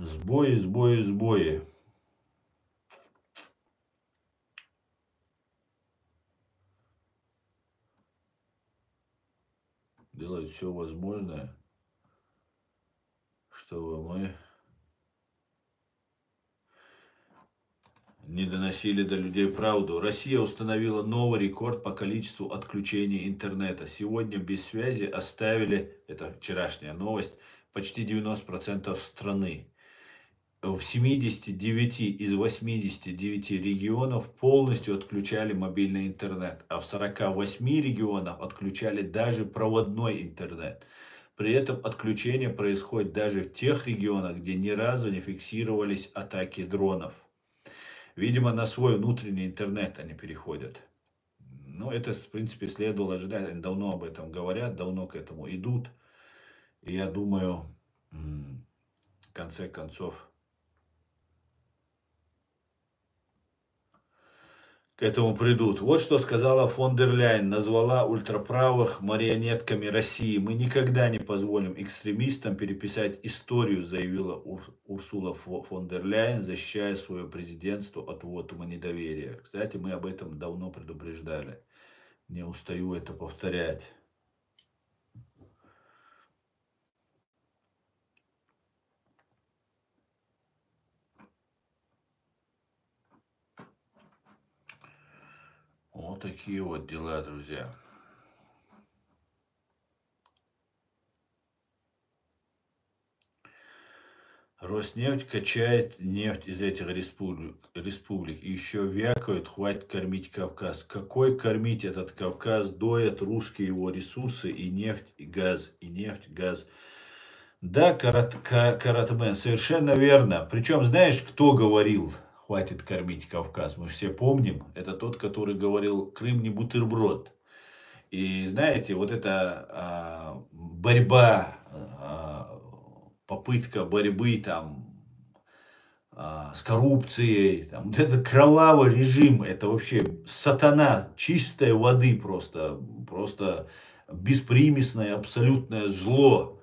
Сбои, сбои, сбои. Делают все возможное, чтобы мы не доносили до людей правду. Россия установила новый рекорд по количеству отключений интернета. Сегодня без связи оставили, это вчерашняя новость, почти 90% страны. В 79 из 89 регионов полностью отключали мобильный интернет, а в 48 регионах отключали даже проводной интернет. При этом отключение происходит даже в тех регионах, где ни разу не фиксировались атаки дронов. Видимо, на свой внутренний интернет они переходят. Ну, это, в принципе, следовало ожидать. Они давно об этом говорят, давно к этому идут. И я думаю, в конце концов, к этому придут. Вот что сказала фон дер Ляйен. Назвала ультраправых марионетками России. Мы никогда не позволим экстремистам переписать историю, заявила Урсула фон дер Ляйен, защищая свое президентство от вотума недоверия. Кстати, мы об этом давно предупреждали. Не устаю это повторять. Вот такие вот дела, друзья. Роснефть качает нефть из этих республик. И еще вякают, хватит кормить Кавказ. Какой кормить этот Кавказ? Доят русские его ресурсы и нефть, и газ. И нефть, газ. Да, Каратмен, совершенно верно. Причем, знаешь, кто говорил, хватит кормить Кавказ? Мы все помним. Это тот, который говорил, Крым не бутерброд. И знаете, вот эта борьба, попытка борьбы там с коррупцией, там, вот этот кровавый режим, это вообще сатана чистой воды просто беспримесное абсолютное зло.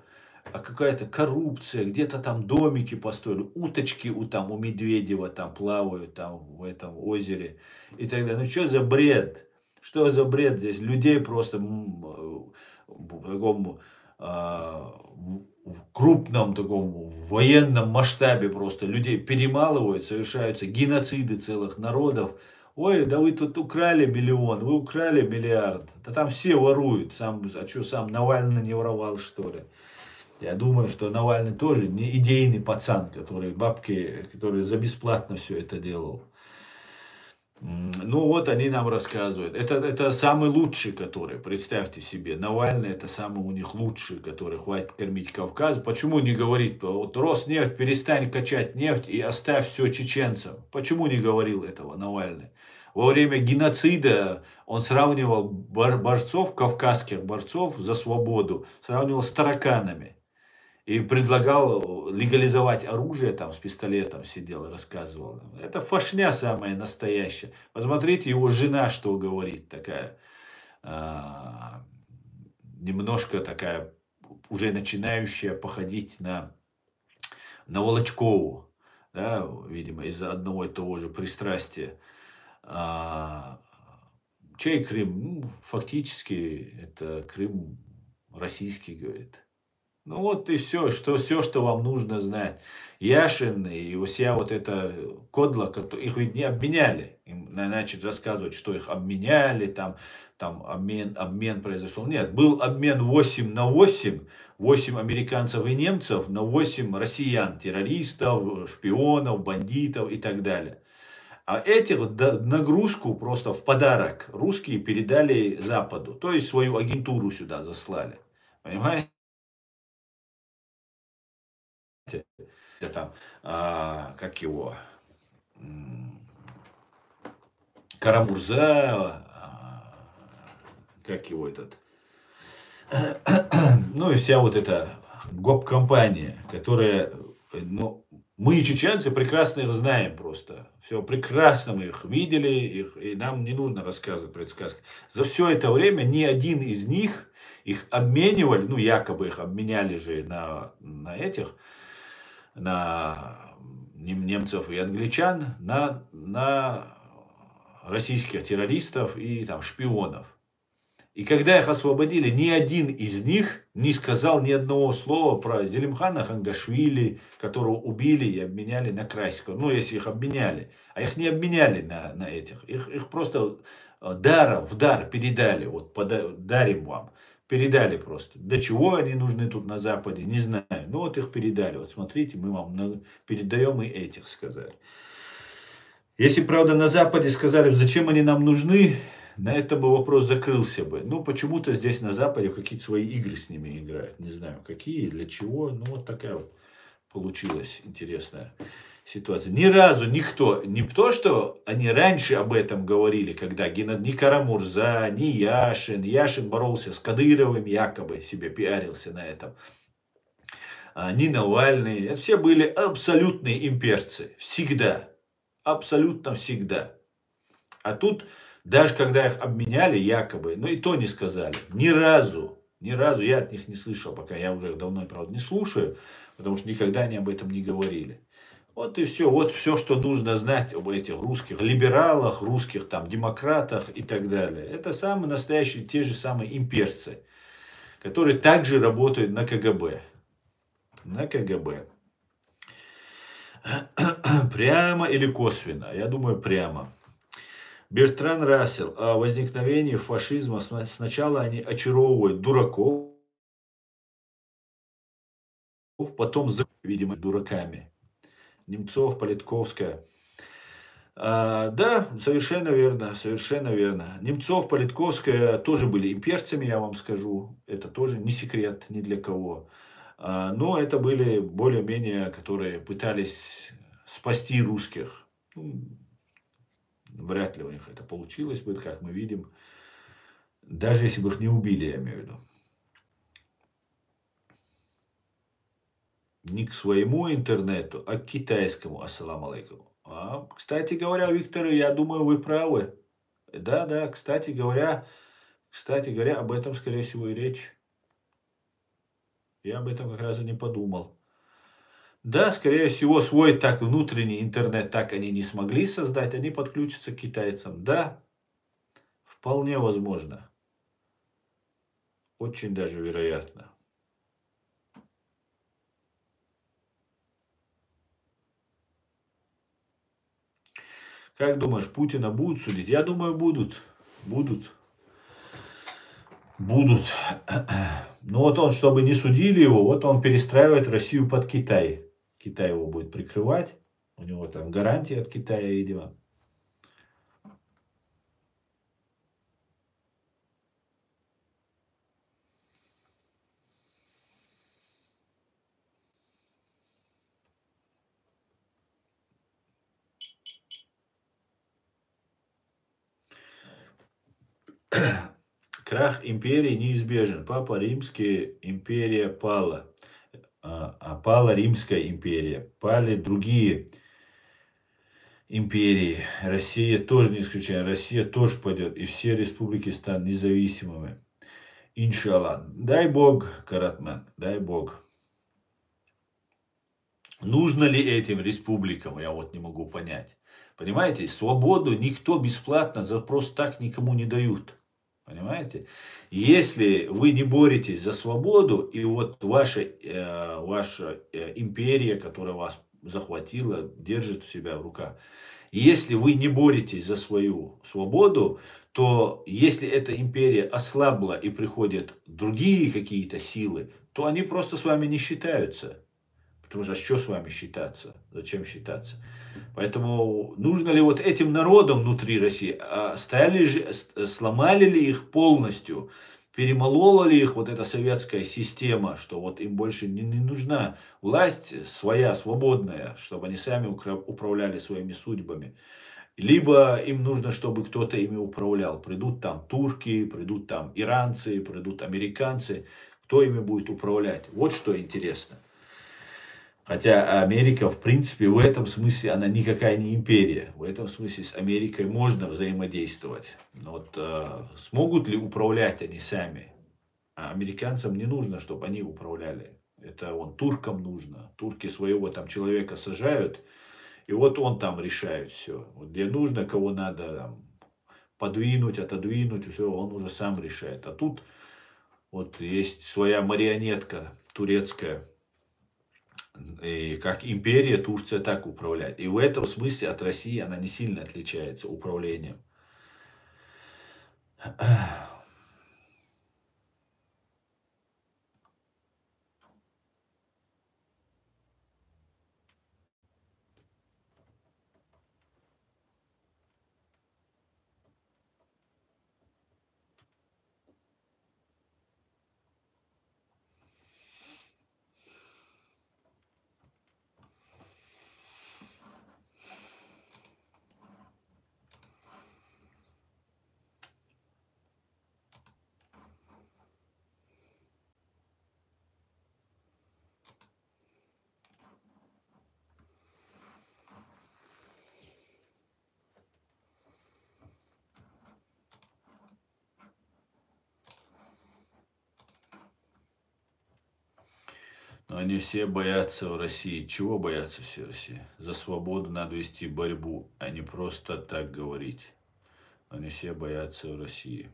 А какая-то коррупция, где-то там домики построили, уточки у Медведева там плавают там в этом озере и так далее. Ну что за бред? Что за бред здесь? Людей просто в таком в крупном таком военном масштабе просто людей перемалывают, совершаются геноциды целых народов. Ой, да вы тут украли миллион, вы украли миллиард. Да там все воруют. А что, сам Навальный не воровал, что ли? Я думаю, что Навальный тоже не идейный пацан, который за бесплатно все это делал. Ну вот они нам рассказывают. Это самый лучший, который, представьте себе, Навальный это самый у них лучший, который хватит кормить Кавказ. Почему не говорит, вот Роснефть, перестань качать нефть и оставь все чеченцам? Почему не говорил этого Навальный? Во время геноцида он сравнивал борцов, кавказских борцов за свободу, сравнивал с тараканами. И предлагал легализовать оружие, там с пистолетом сидел и рассказывал. Это фашня самая настоящая. Посмотрите, его жена что говорит, такая, немножко такая, уже начинающая походить на Волочкову, да, видимо, из-за одного и того же пристрастия. Чей Крым? Ну, фактически, это Крым российский, говорит. Ну вот и все, что вам нужно знать. Яшин и вся вот эта кодла, их ведь не обменяли. Им начали рассказывать, что их обменяли, там обмен произошел. Нет, был обмен 8 на 8, 8 американцев и немцев на 8 россиян, террористов, шпионов, бандитов и так далее. А этих нагрузку просто в подарок русские передали Западу. То есть свою агентуру сюда заслали. Понимаете? Там, как его, Карамурза, как его этот, ну и вся вот эта гоп-компания, которая, ну, мы, чеченцы, прекрасно их знаем просто. Все прекрасно мы их видели, и нам не нужно рассказывать про эти сказки. За все это время ни один из них их обменивали, ну, якобы их обменяли же на этих, на немцев и англичан, на российских террористов и там шпионов. И когда их освободили, ни один из них не сказал ни одного слова про Зелимхана Хангашвили, которого убили и обменяли на Красикова. Ну, если их обменяли. А их не обменяли на этих. Их просто даром, в дар передали. Вот дарим вам. Передали просто. Для чего они нужны тут на Западе, не знаю. Ну, вот их передали. Вот смотрите, мы вам передаем и этих, сказали. Если, правда, на Западе сказали, зачем они нам нужны, на этом бы вопрос закрылся бы. Ну, почему-то здесь на Западе какие-то свои игры с ними играют. Не знаю, какие, для чего. Ну, вот такая вот получилась интересная ситуация. Ни разу никто, не то, что они раньше об этом говорили, когда ни Карамурза, ни Яшин. Яшин боролся с Кадыровым, якобы себе пиарился на этом. Ни Навальный. Это все были абсолютные имперцы. Всегда. Абсолютно всегда. А тут, даже когда их обменяли, якобы, ну и то не сказали. Ни разу я от них не слышал, пока я уже давно, правда, не слушаю, потому что никогда они об этом не говорили. Вот и все. Вот все, что нужно знать об этих русских либералах, русских там демократах и так далее. Это самые настоящие, те же самые имперцы, которые также работают на КГБ. На КГБ. Прямо или косвенно? Я думаю, прямо. Бертран Рассел. О возникновении фашизма. Сначала они очаровывают дураков, потом, видимо, дураками. Немцов, Политковская. Да, совершенно верно, совершенно верно. Немцов, Политковская тоже были имперцами, я вам скажу. Это тоже не секрет ни для кого. Но это были более-менее, которые пытались спасти русских. Вряд ли у них это получилось бы, как мы видим. Даже если бы их не убили, я имею в виду. Не к своему интернету, а к китайскому. Ассаламу алейкум. Кстати говоря, Виктор, я думаю, вы правы. Да, кстати говоря, об этом, скорее всего, и речь. Я об этом как раз и не подумал. Да, скорее всего, свой так внутренний интернет так они не смогли создать, они подключатся к китайцам. Да, вполне возможно. Очень даже вероятно. Как думаешь, Путина будут судить? Я думаю, будут. Будут. Но вот он, чтобы не судили его, вот он перестраивает Россию под Китай. Китай его будет прикрывать. У него там гарантии от Китая, видимо. Крах империи неизбежен. Папа Римский, империя пала. Пала Римская империя. Пали другие империи. Россия тоже не исключение. Россия тоже пойдет. И все республики станут независимыми. Иншаллах. Дай Бог, Каратман. Дай Бог. Нужно ли этим республикам? Я вот не могу понять. Понимаете, свободу никто бесплатно за просто так никому не дают. Понимаете? Если вы не боретесь за свободу, и вот ваша империя, которая вас захватила, держит себя в руках. Если вы не боретесь за свою свободу, то если эта империя ослабла и приходят другие какие-то силы, то они просто с вами не считаются. Потому что что с вами считаться? Зачем считаться? Поэтому нужно ли вот этим народам внутри России, сломали ли их полностью, перемолола ли их вот эта советская система, что вот им больше не нужна власть своя, свободная, чтобы они сами управляли своими судьбами. Либо им нужно, чтобы кто-то ими управлял. Придут там турки, придут там иранцы, придут американцы. Кто ими будет управлять? Вот что интересно. Хотя Америка, в принципе, в этом смысле, она никакая не империя. В этом смысле с Америкой можно взаимодействовать. Но вот смогут ли управлять они сами? А американцам не нужно, чтобы они управляли. Это туркам нужно. Турки своего там человека сажают, и вот он там решает все. Вот где нужно, кого надо там, подвинуть, отодвинуть, все, он уже сам решает. А тут вот есть своя марионетка турецкая. И как империя Турция так управляет. И в этом смысле от России она не сильно отличается управлением. Но они все боятся в России. Чего боятся все в России? За свободу надо вести борьбу, а не просто так говорить. Они все боятся в России.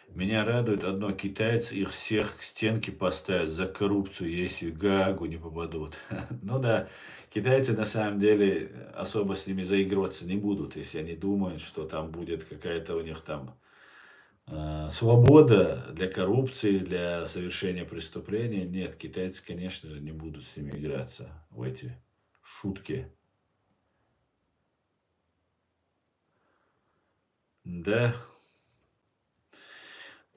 Меня радует одно: китайцы их всех к стенке поставят за коррупцию, если в Гаагу не попадут. Ну да, китайцы на самом деле особо с ними заигрываться не будут, если они думают, что там будет какая-то у них там свобода для коррупции, для совершения преступления. Нет, китайцы, конечно же, не будут с ними играться в эти шутки. Да.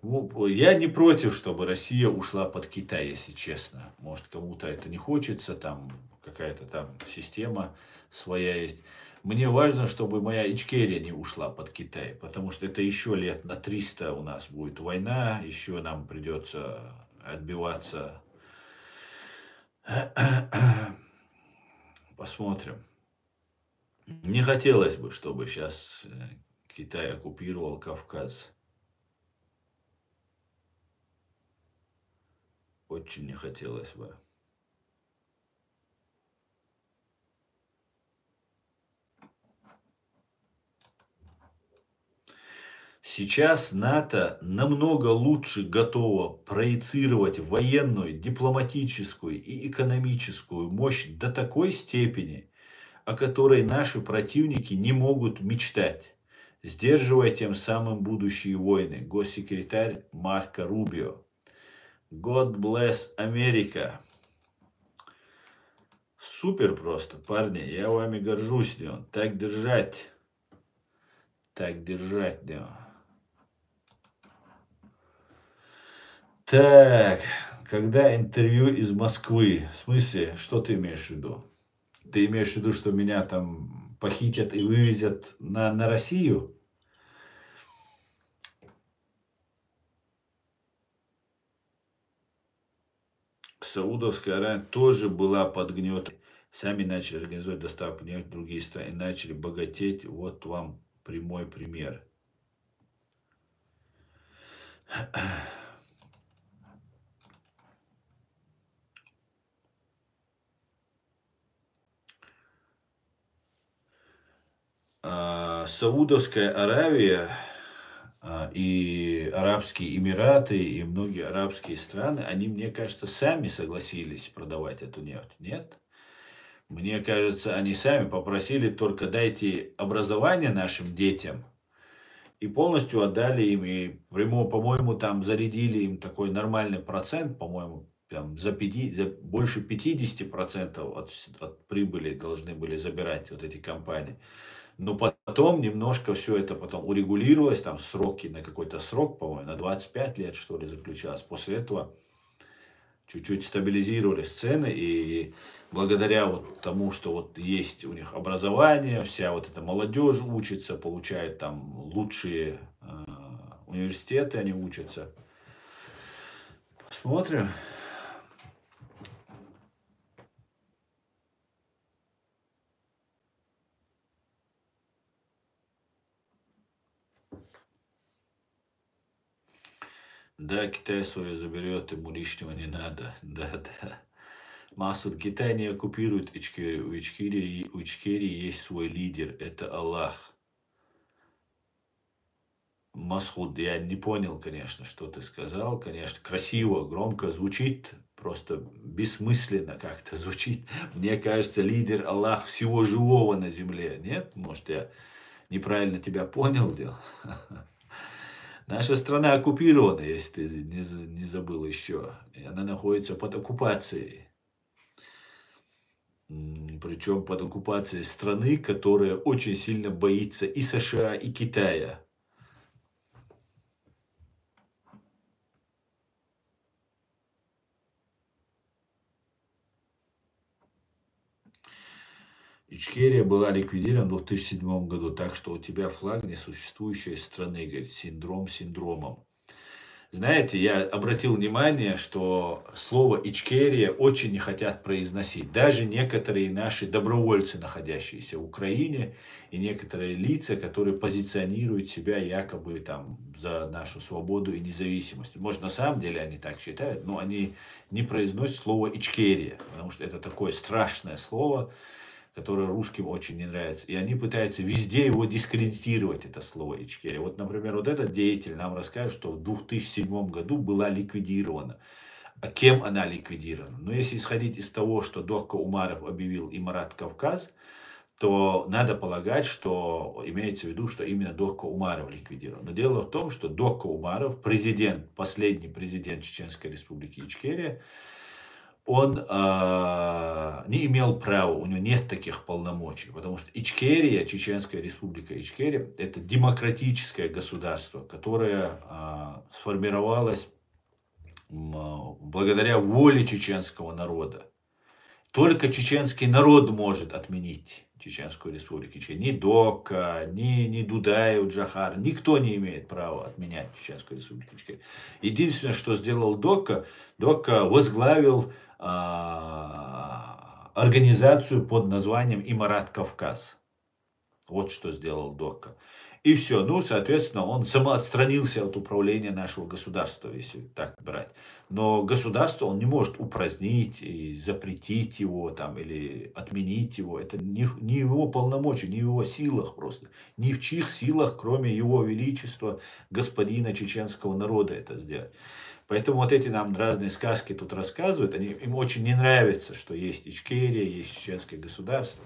Я не против, чтобы Россия ушла под Китай, если честно. Может, кому-то это не хочется, там какая-то там система своя есть. Мне важно, чтобы моя Ичкерия не ушла под Китай, потому что это еще лет на 300 у нас будет война, еще нам придется отбиваться. Посмотрим. Не хотелось бы, чтобы сейчас Китай оккупировал Кавказ. Очень не хотелось бы. Сейчас НАТО намного лучше готово проецировать военную, дипломатическую и экономическую мощь до такой степени, о которой наши противники не могут мечтать, сдерживая тем самым будущие войны. Госсекретарь Марко Рубио. God bless Америка. Супер просто, парни. Я вами горжусь, Дион. Так держать. Так держать, Дион. Так, когда интервью из Москвы? В смысле, что ты имеешь в виду? Ты имеешь в виду, что меня там похитят и вывезят на Россию? Саудовская Аравия тоже была под гнетом. Сами начали организовать доставку нефти в другие страны, начали богатеть. Вот вам прямой пример. Саудовская Аравия и Арабские Эмираты, и многие арабские страны, они, мне кажется, сами согласились продавать эту нефть. Нет? Мне кажется, они сами попросили только дайте образование нашим детям. И полностью отдали им, и по-моему, там зарядили им такой нормальный процент, по-моему, там за больше 50% от прибыли должны были забирать вот эти компании. Но потом немножко все это потом урегулировалось, там сроки на какой-то срок, по-моему, на 25 лет, что ли, заключалось. После этого чуть-чуть стабилизировались цены, и благодаря вот тому, что вот есть у них образование, вся вот эта молодежь учится, получает там лучшие университеты, они учатся. Смотрим. Да, Китай свое заберет, ему лишнего не надо. Да, да. Масуд, Китай не оккупирует Ичкерию. У Ичкерии есть свой лидер. Это Аллах. Масхуд, я не понял, конечно, что ты сказал. Конечно, красиво, громко звучит, просто бессмысленно как-то звучит. Мне кажется, лидер Аллах всего живого на земле. Нет? Может, я неправильно тебя понял, дело? Наша страна оккупирована, если ты не забыл еще. И она находится под оккупацией. Причем под оккупацией страны, которая очень сильно боится и США, и Китая. Ичкерия была ликвидирована в 2007 году, так что у тебя флаг несуществующей страны, говорит, синдром синдромом. Знаете, я обратил внимание, что слово Ичкерия очень не хотят произносить. Даже некоторые наши добровольцы, находящиеся в Украине, и некоторые лица, которые позиционируют себя якобы там за нашу свободу и независимость. Может, на самом деле они так считают, но они не произносят слово Ичкерия, потому что это такое страшное слово, которое русским очень не нравится. И они пытаются везде его дискредитировать, это слово Ичкерия. Вот, например, вот этот деятель нам расскажет, что в 2007 году была ликвидирована. А кем она ликвидирована? Но если исходить из того, что Докко Умаров объявил Имарат Кавказ, то надо полагать, что имеется в виду, что именно Докко Умаров ликвидирован. Но дело в том, что Докко Умаров, президент, последний президент Чеченской Республики Ичкерия, он не имел права, у него нет таких полномочий, потому что Ичкерия, Чеченская Республика Ичкерия, это демократическое государство, которое сформировалось благодаря воле чеченского народа. Только чеченский народ может отменить Чеченскую Республику Ичкерия. Ни Докко, ни Дудаев, Джахар, никто не имеет права отменять Чеченскую Республику Ичкерия. Единственное, что сделал Докко, Докко возглавил организацию под названием Имарат Кавказ. Вот что сделал Докко. И все. Ну, соответственно, он самоотстранился от управления нашего государства, если так брать. Но государство он не может упразднить и запретить его там, или отменить его. Это не в его полномочия, не в его силах просто. Ни в чьих силах, кроме его величества, господина чеченского народа это сделать. Поэтому вот эти нам разные сказки тут рассказывают, им очень не нравится, что есть Ичкерия, есть чеченское государство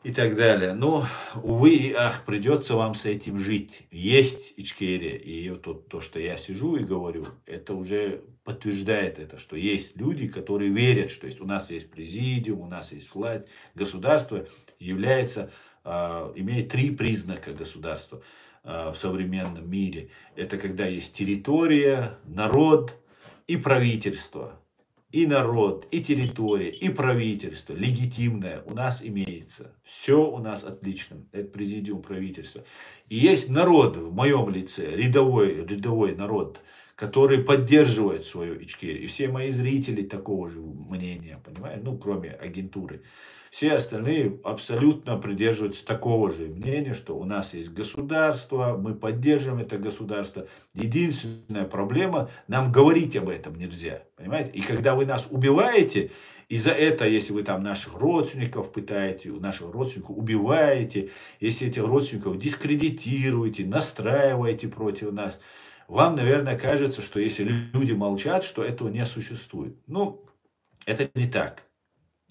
и так далее. Но, увы и ах, придется вам с этим жить. Есть Ичкерия, и то, что я сижу и говорю, это уже подтверждает это, что есть люди, которые верят, что у нас есть президиум, у нас есть власть. Государство является, имеет 3 признака государства в современном мире. Это когда есть территория, народ и правительство. И народ, и территория, и правительство легитимное у нас имеется. Все у нас отлично. Это президиум правительства. И есть народ в моем лице, рядовой народ, который поддерживает свою Ичкерию. И все мои зрители такого же мнения, понимаете? Ну, кроме агентуры. Все остальные абсолютно придерживаются такого же мнения, что у нас есть государство, мы поддерживаем это государство. Единственная проблема, нам говорить об этом нельзя. Понимаете? И когда вы нас убиваете, и за это, если вы там наших родственников пытаете, наших родственников убиваете, если этих родственников дискредитируете, настраиваете против нас, вам, наверное, кажется, что если люди молчат, что этого не существует. Ну, это не так.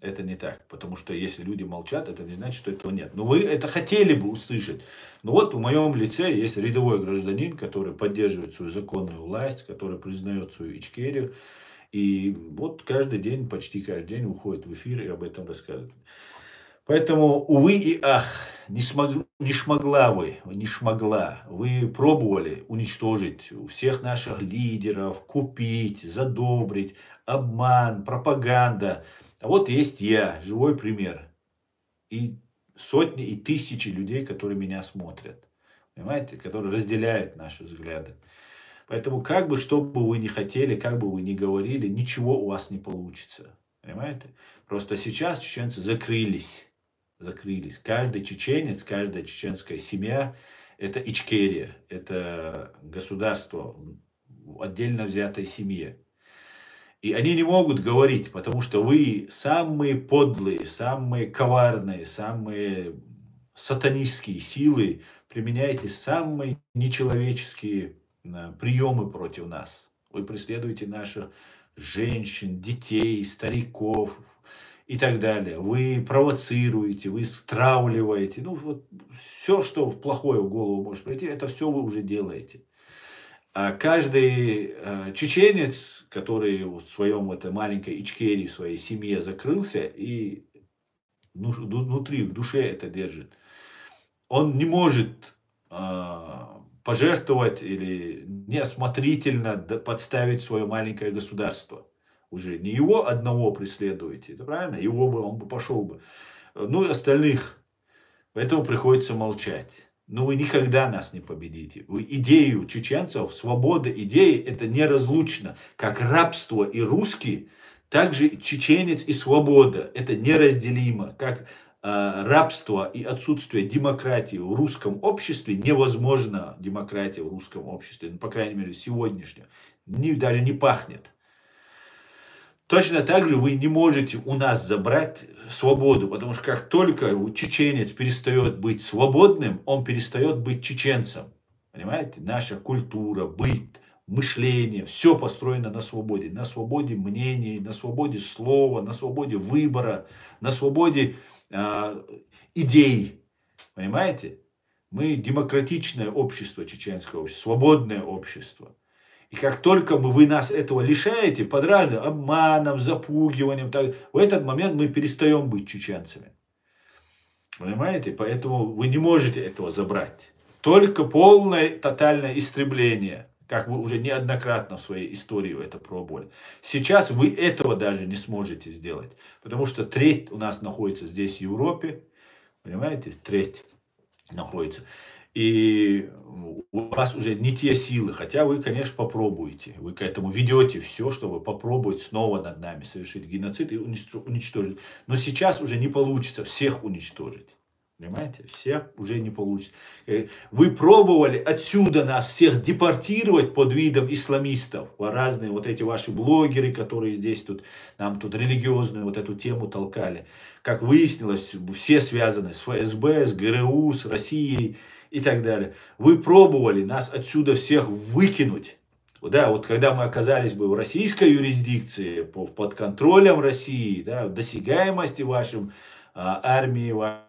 Это не так, потому что если люди молчат, это не значит, что этого нет. Но вы это хотели бы услышать. Но вот в моем лице есть рядовой гражданин, который поддерживает свою законную власть, который признает свою Ичкерию. И вот каждый день, почти каждый день уходит в эфир и об этом рассказывает. Поэтому, увы и ах, не смогла вы пробовали уничтожить всех наших лидеров, купить, задобрить, обман, пропаганда. А вот есть я, живой пример. И сотни и тысячи людей, которые меня смотрят. Понимаете, которые разделяют наши взгляды. Поэтому как бы, что бы вы ни хотели, как бы вы ни говорили, ничего у вас не получится. Понимаете? Просто сейчас чеченцы закрылись. Закрылись. Каждый чеченец, каждая чеченская семья — это Ичкерия. Это государство в отдельно взятой семье. И они не могут говорить, потому что вы самые подлые, самые коварные, самые сатанистские силы применяете самые нечеловеческие приемы против нас. Вы преследуете наших женщин, детей, стариков и так далее. Вы провоцируете, вы стравливаете. Ну, вот все, что плохое в голову может прийти, это все вы уже делаете. А каждый чеченец, который в своем этой маленькой Ичкерии, в своей семье закрылся и внутри, в душе это держит, он не может пожертвовать или неосмотрительно подставить свое маленькое государство. Уже не его одного преследуете, это правильно? Его бы, он бы пошел бы. Ну и остальных. Поэтому приходится молчать. Но вы никогда нас не победите. Вы идею чеченцев, свобода идеи, это неразлучно. Как рабство и русский, так же чеченец и свобода. Это неразделимо. Как рабство и отсутствие демократии в русском обществе, невозможно демократия в русском обществе, ну, по крайней мере, сегодняшнем, даже не пахнет. Точно так же вы не можете у нас забрать свободу, потому что как только чеченец перестает быть свободным, он перестает быть чеченцем. Понимаете? Наша культура, быт, мышление, все построено на свободе мнений, на свободе слова, на свободе выбора, на свободе идей. Понимаете? Мы демократичное общество, чеченское общество, свободное общество. И как только вы нас этого лишаете, под разным обманом, запугиванием, так, в этот момент мы перестаем быть чеченцами. Понимаете? Поэтому вы не можете этого забрать. Только полное, тотальное истребление, как вы уже неоднократно в своей истории это пробовали. Сейчас вы этого даже не сможете сделать. Потому что треть у нас находится здесь, в Европе. Понимаете? Треть находится. И у вас уже не те силы, хотя вы, конечно, попробуете. Вы к этому ведете все, чтобы попробовать снова над нами совершить геноцид и уничтожить. Но сейчас уже не получится всех уничтожить. Понимаете? Всех уже не получится. Вы пробовали отсюда нас всех депортировать под видом исламистов. Разные вот эти ваши блогеры, которые здесь нам тут религиозную вот эту тему толкали. Как выяснилось, все связаны с ФСБ, с ГРУ, с Россией и так далее. Вы пробовали нас отсюда всех выкинуть. Да, вот когда мы оказались бы в российской юрисдикции, под контролем России, да, досягаемости вашим армии, вашим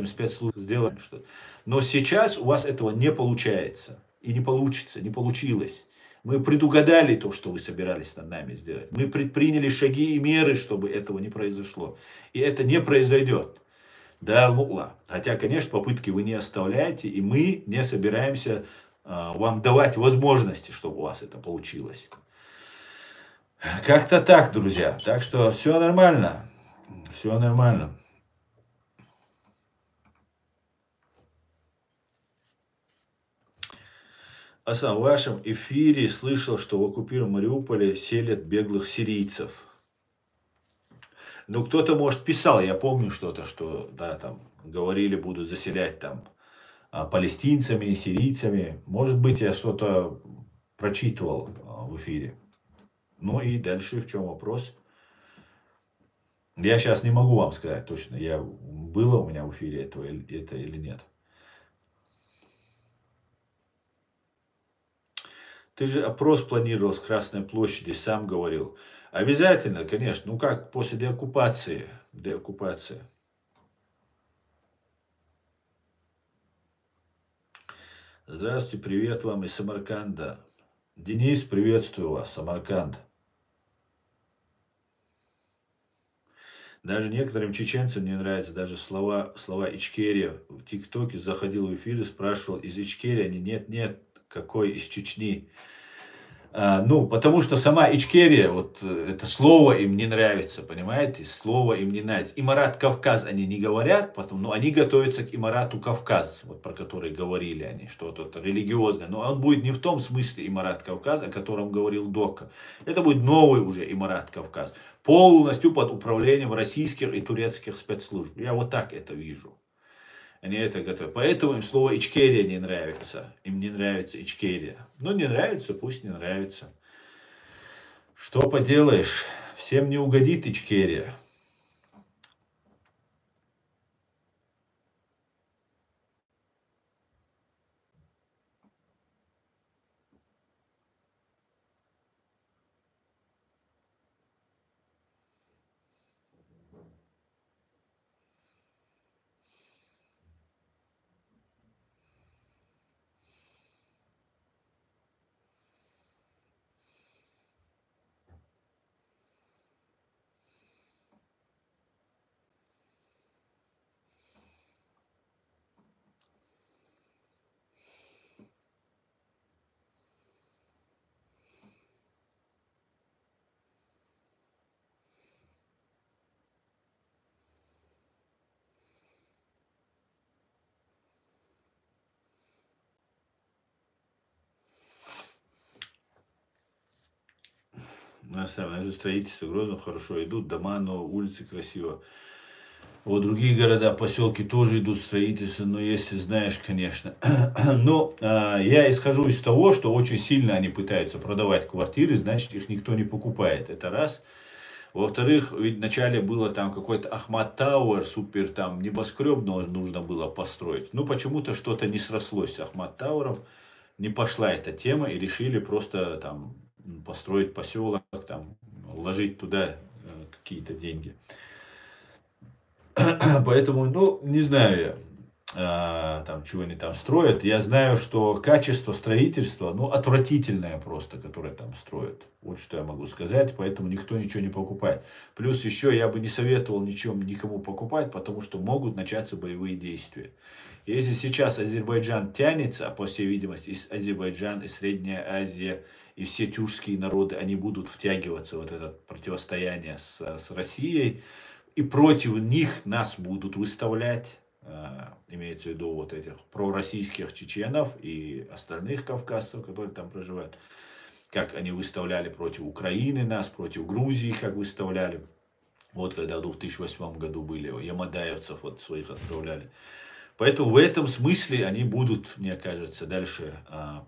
спецслужбам сделали что-то. Но сейчас у вас этого не получается. И не получится, не получилось. Мы предугадали то, что вы собирались над нами сделать. Мы предприняли шаги и меры, чтобы этого не произошло. И это не произойдет. Да, Аллах. Хотя, конечно, попытки вы не оставляете, и мы не собираемся вам давать возможности, чтобы у вас это получилось. Как-то так, друзья. Так что все нормально. Все нормально. Асан, в вашем эфире слышал, что в оккупированном Мариуполе селят беглых сирийцев. Ну, кто-то, может, писал, я помню что-то, что, да, там, говорили, будут заселять там палестинцами, сирийцами. Может быть, я что-то прочитывал в эфире. Ну и дальше в чем вопрос? Я сейчас не могу вам сказать точно, было у меня в эфире это или нет. Ты же опрос планировал с Красной площади, сам говорил. Обязательно, конечно. Ну как, после деоккупации. Здравствуйте, привет вам из Самарканда. Денис, приветствую вас, Самарканд. Даже некоторым чеченцам не нравятся даже слова Ичкерия. В ТикТоке заходил в эфир и спрашивал, из Ичкерии они? Нет, какой из Чечни? Ну, потому что сама Ичкерия, вот это слово им не нравится, понимаете? Слово им не нравится. Имарат Кавказ они не говорят, потом, но они готовятся к Имарату Кавказ, вот про который говорили они, что это религиозное. Но он будет не в том смысле Имарат Кавказ, о котором говорил Дока. Это будет новый уже Имарат Кавказ, полностью под управлением российских и турецких спецслужб. Я вот так это вижу. Они это готовят. Поэтому им слово Ичкерия не нравится. Им не нравится Ичкерия. Ну, не нравится, пусть не нравится. Что поделаешь, всем не угодит Ичкерия. На самом деле, строительство Грозного хорошо идут, дома, но улицы красиво. Вот другие города, поселки тоже идут строительство, но если знаешь, конечно. Но я исхожу из того, что очень сильно они пытаются продавать квартиры, значит их никто не покупает. Это раз. Во-вторых, ведь вначале было там какой-то Ахмат Тауэр, супер там небоскреб нужно было построить. Ну почему-то что-то не срослось с Ахмат Тауэром, не пошла эта тема и решили просто там построить поселок, там вложить туда какие-то деньги. Поэтому, ну, не знаю я, там, чего они там строят. Я знаю, что качество строительства, ну, отвратительное просто, которое там строят. Вот что я могу сказать, поэтому никто ничего не покупает. Плюс еще я бы не советовал никому покупать, потому что могут начаться боевые действия. Если сейчас Азербайджан тянется, а по всей видимости, и Азербайджан, и Средняя Азия, и все тюркские народы, они будут втягиваться в вот это противостояние с Россией, и против них нас будут выставлять, имеется в виду вот этих пророссийских чеченов и остальных кавказцев, которые там проживают, как они выставляли против Украины нас, против Грузии, как выставляли. Вот когда в 2008 году были, ямадаевцев вот своих отправляли. Поэтому в этом смысле они будут, мне кажется, дальше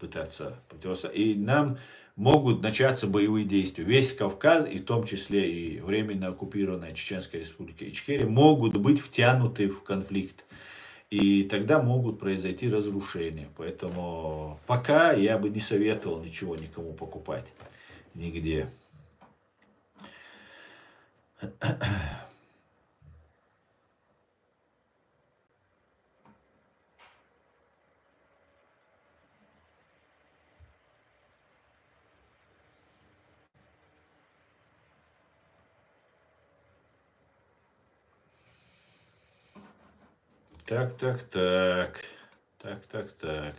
пытаться противостоять. И нам могут начаться боевые действия. Весь Кавказ, и в том числе и временно оккупированная Чеченская республика Ичкерия, могут быть втянуты в конфликт. И тогда могут произойти разрушения. Поэтому пока я бы не советовал ничего никому покупать. Нигде. Так, так, так. Так, так, так.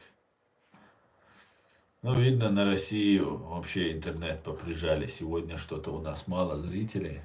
Ну, видно, на Россию вообще интернет поприжали. Сегодня что-то у нас мало зрителей.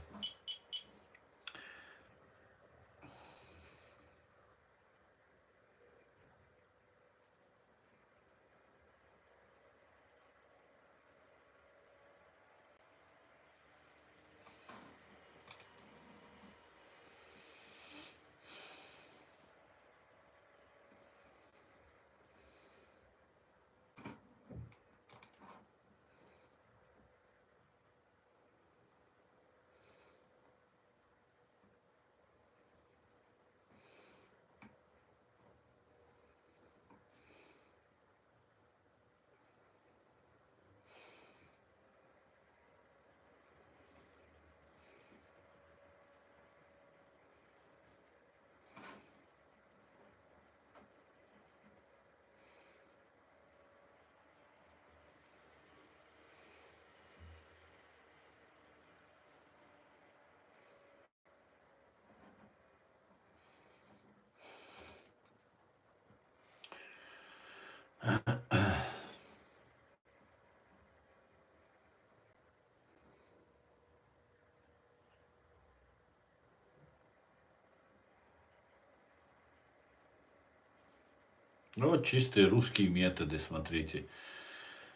Ну, вот чистые русские методы, смотрите.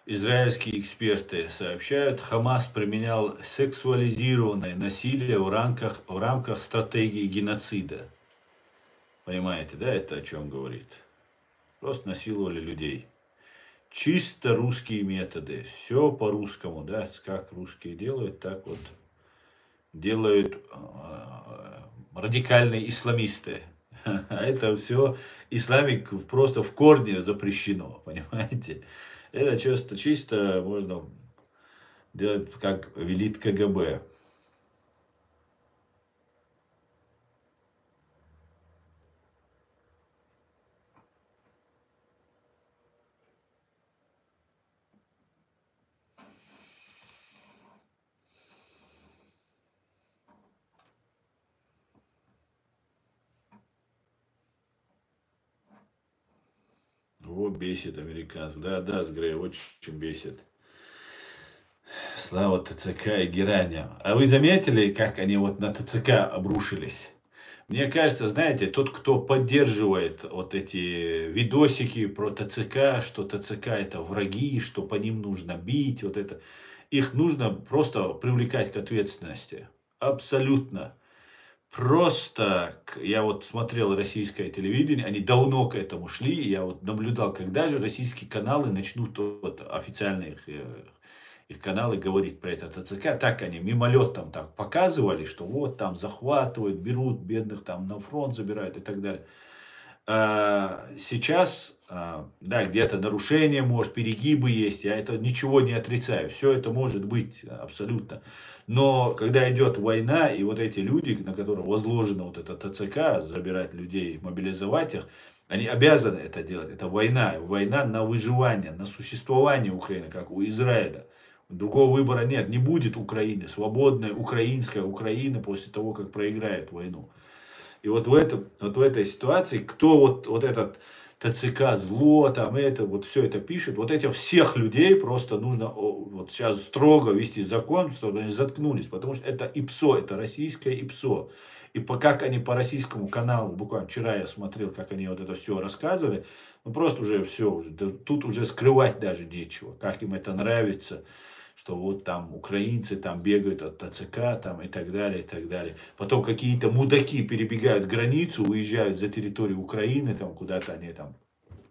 Израильские эксперты сообщают, Хамас применял сексуализированное насилие в рамках стратегии геноцида. Понимаете, да, это о чем говорит? Просто насиловали людей. Чисто русские методы. Все по-русскому, да, как русские делают, так вот делают радикальные исламисты. А это все исламик просто в корне запрещено, понимаете? Это чисто можно делать, как велит КГБ. Вот бесит американцев. Да, да, Сгрей, очень бесит. Слава ТЦК и Герани. А вы заметили, как они вот на ТЦК обрушились? Мне кажется, знаете, тот, кто поддерживает вот эти видосики про ТЦК, что ТЦК это враги, что по ним нужно бить, вот это, их нужно просто привлекать к ответственности. Абсолютно. Просто, я вот смотрел российское телевидение, они давно к этому шли, я вот наблюдал, когда же российские каналы начнут, вот, официальные их каналы говорить про это ТЦК, так они мимолетом так показывали, что вот там захватывают, берут бедных там на фронт забирают и так далее. Сейчас, да, где-то нарушения, может, перегибы есть, я это ничего не отрицаю, все это может быть абсолютно. Но когда идет война, и вот эти люди, на которых возложено вот это ТЦК, забирать людей, мобилизовать их, они обязаны это делать. Это война, война на выживание, на существование Украины, как у Израиля. Другого выбора нет, не будет Украины, свободная украинская Украина после того, как проиграет войну. И вот в этой ситуации, кто вот этот ТЦК зло, там это, вот все это пишет, вот этих всех людей просто нужно вот сейчас строго вести закон, чтобы они заткнулись, потому что это ИПСО, это российское ИПСО. И как они по российскому каналу, буквально вчера я смотрел, как они вот это все рассказывали, ну просто уже все, тут уже скрывать даже нечего, как им это нравится, что вот там украинцы там бегают от ТЦК там и так далее, и так далее. Потом какие-то мудаки перебегают границу, уезжают за территорию Украины, там куда-то они там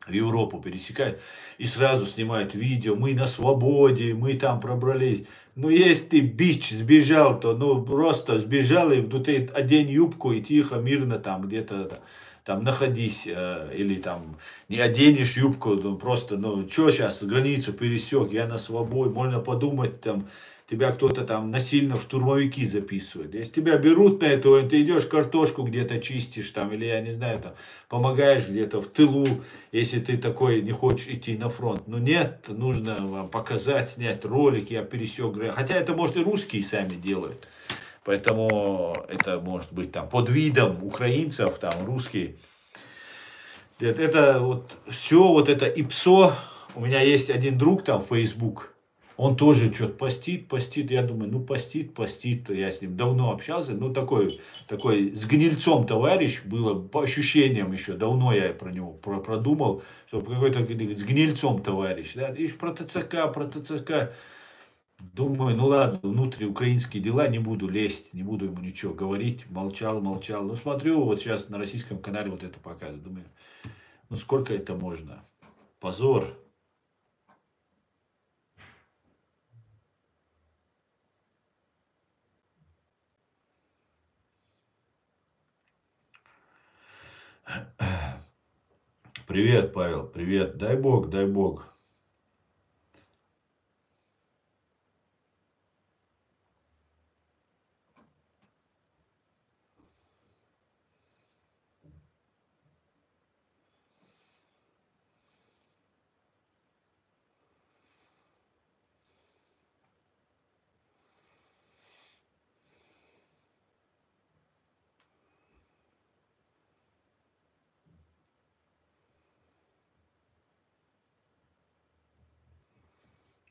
в Европу пересекают и сразу снимают видео, мы на свободе, мы там пробрались. Ну, если ты, бич, сбежал, то ну просто сбежал, и ну, ты одень юбку и тихо, мирно там где-то там находись, или там не оденешь юбку, ну просто, ну что сейчас, границу пересек, я на свободе, можно подумать, там, тебя кто-то там насильно в штурмовики записывает. Если тебя берут на это, ты идешь картошку где-то чистишь там, или я не знаю, там, помогаешь где-то в тылу, если ты такой не хочешь идти на фронт. Но нет, нужно вам показать, снять ролик, я пересек границу. Хотя это, может, и русские сами делают. Поэтому это может быть там под видом украинцев, там русские. Это вот все, вот это ИПСО. У меня есть один друг там, Facebook. Он тоже что-то постит. Я думаю, ну постит. Я с ним давно общался. Ну такой с гнильцом товарищ было, по ощущениям еще. Давно я про него продумал, что какой-то с гнильцом товарищ. Да? И про ТЦК. Думаю, ну ладно, внутриукраинские дела, не буду лезть, не буду ему ничего говорить. Молчал. Ну смотрю, вот сейчас на российском канале вот это показывают. Думаю, ну сколько это можно? Позор. Привет, Павел, привет. Дай Бог, дай Бог.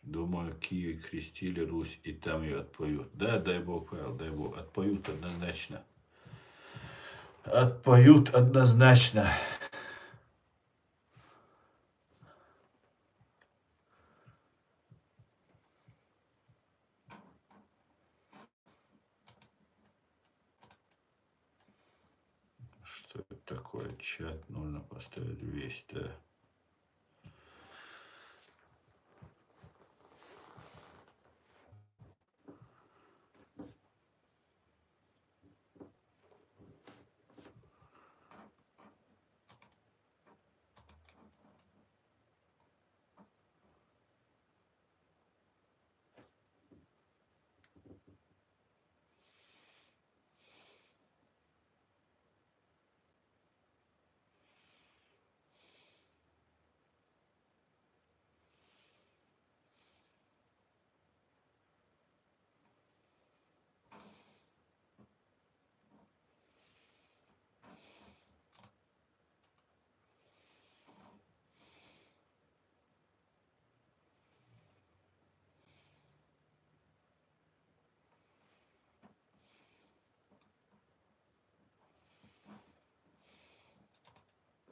Думаю, Киев крестили Русь, и там ее отпоют. Да, дай Бог, Павел, дай Бог. Отпоют однозначно. Отпоют однозначно. такое? Чат нужно поставить весь, да.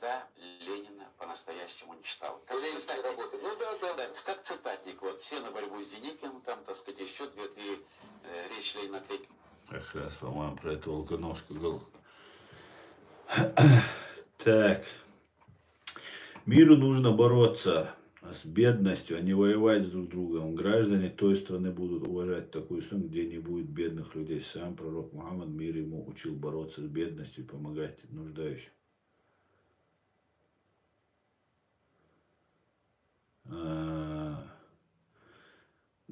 Да, Ленина по-настоящему не читал. Как ленинские работы. Ну да. Как цитатник, вот все на борьбу с Деникиным, там, так сказать, еще 2-3 речь Ленина. Как раз, по-моему, про эту Волконовскую голову. Так. Миру нужно бороться с бедностью, а не воевать с друг другом. Граждане той страны будут уважать такую страну, где не будет бедных людей. Сам пророк Мухаммад, мир ему, учил бороться с бедностью и помогать нуждающим.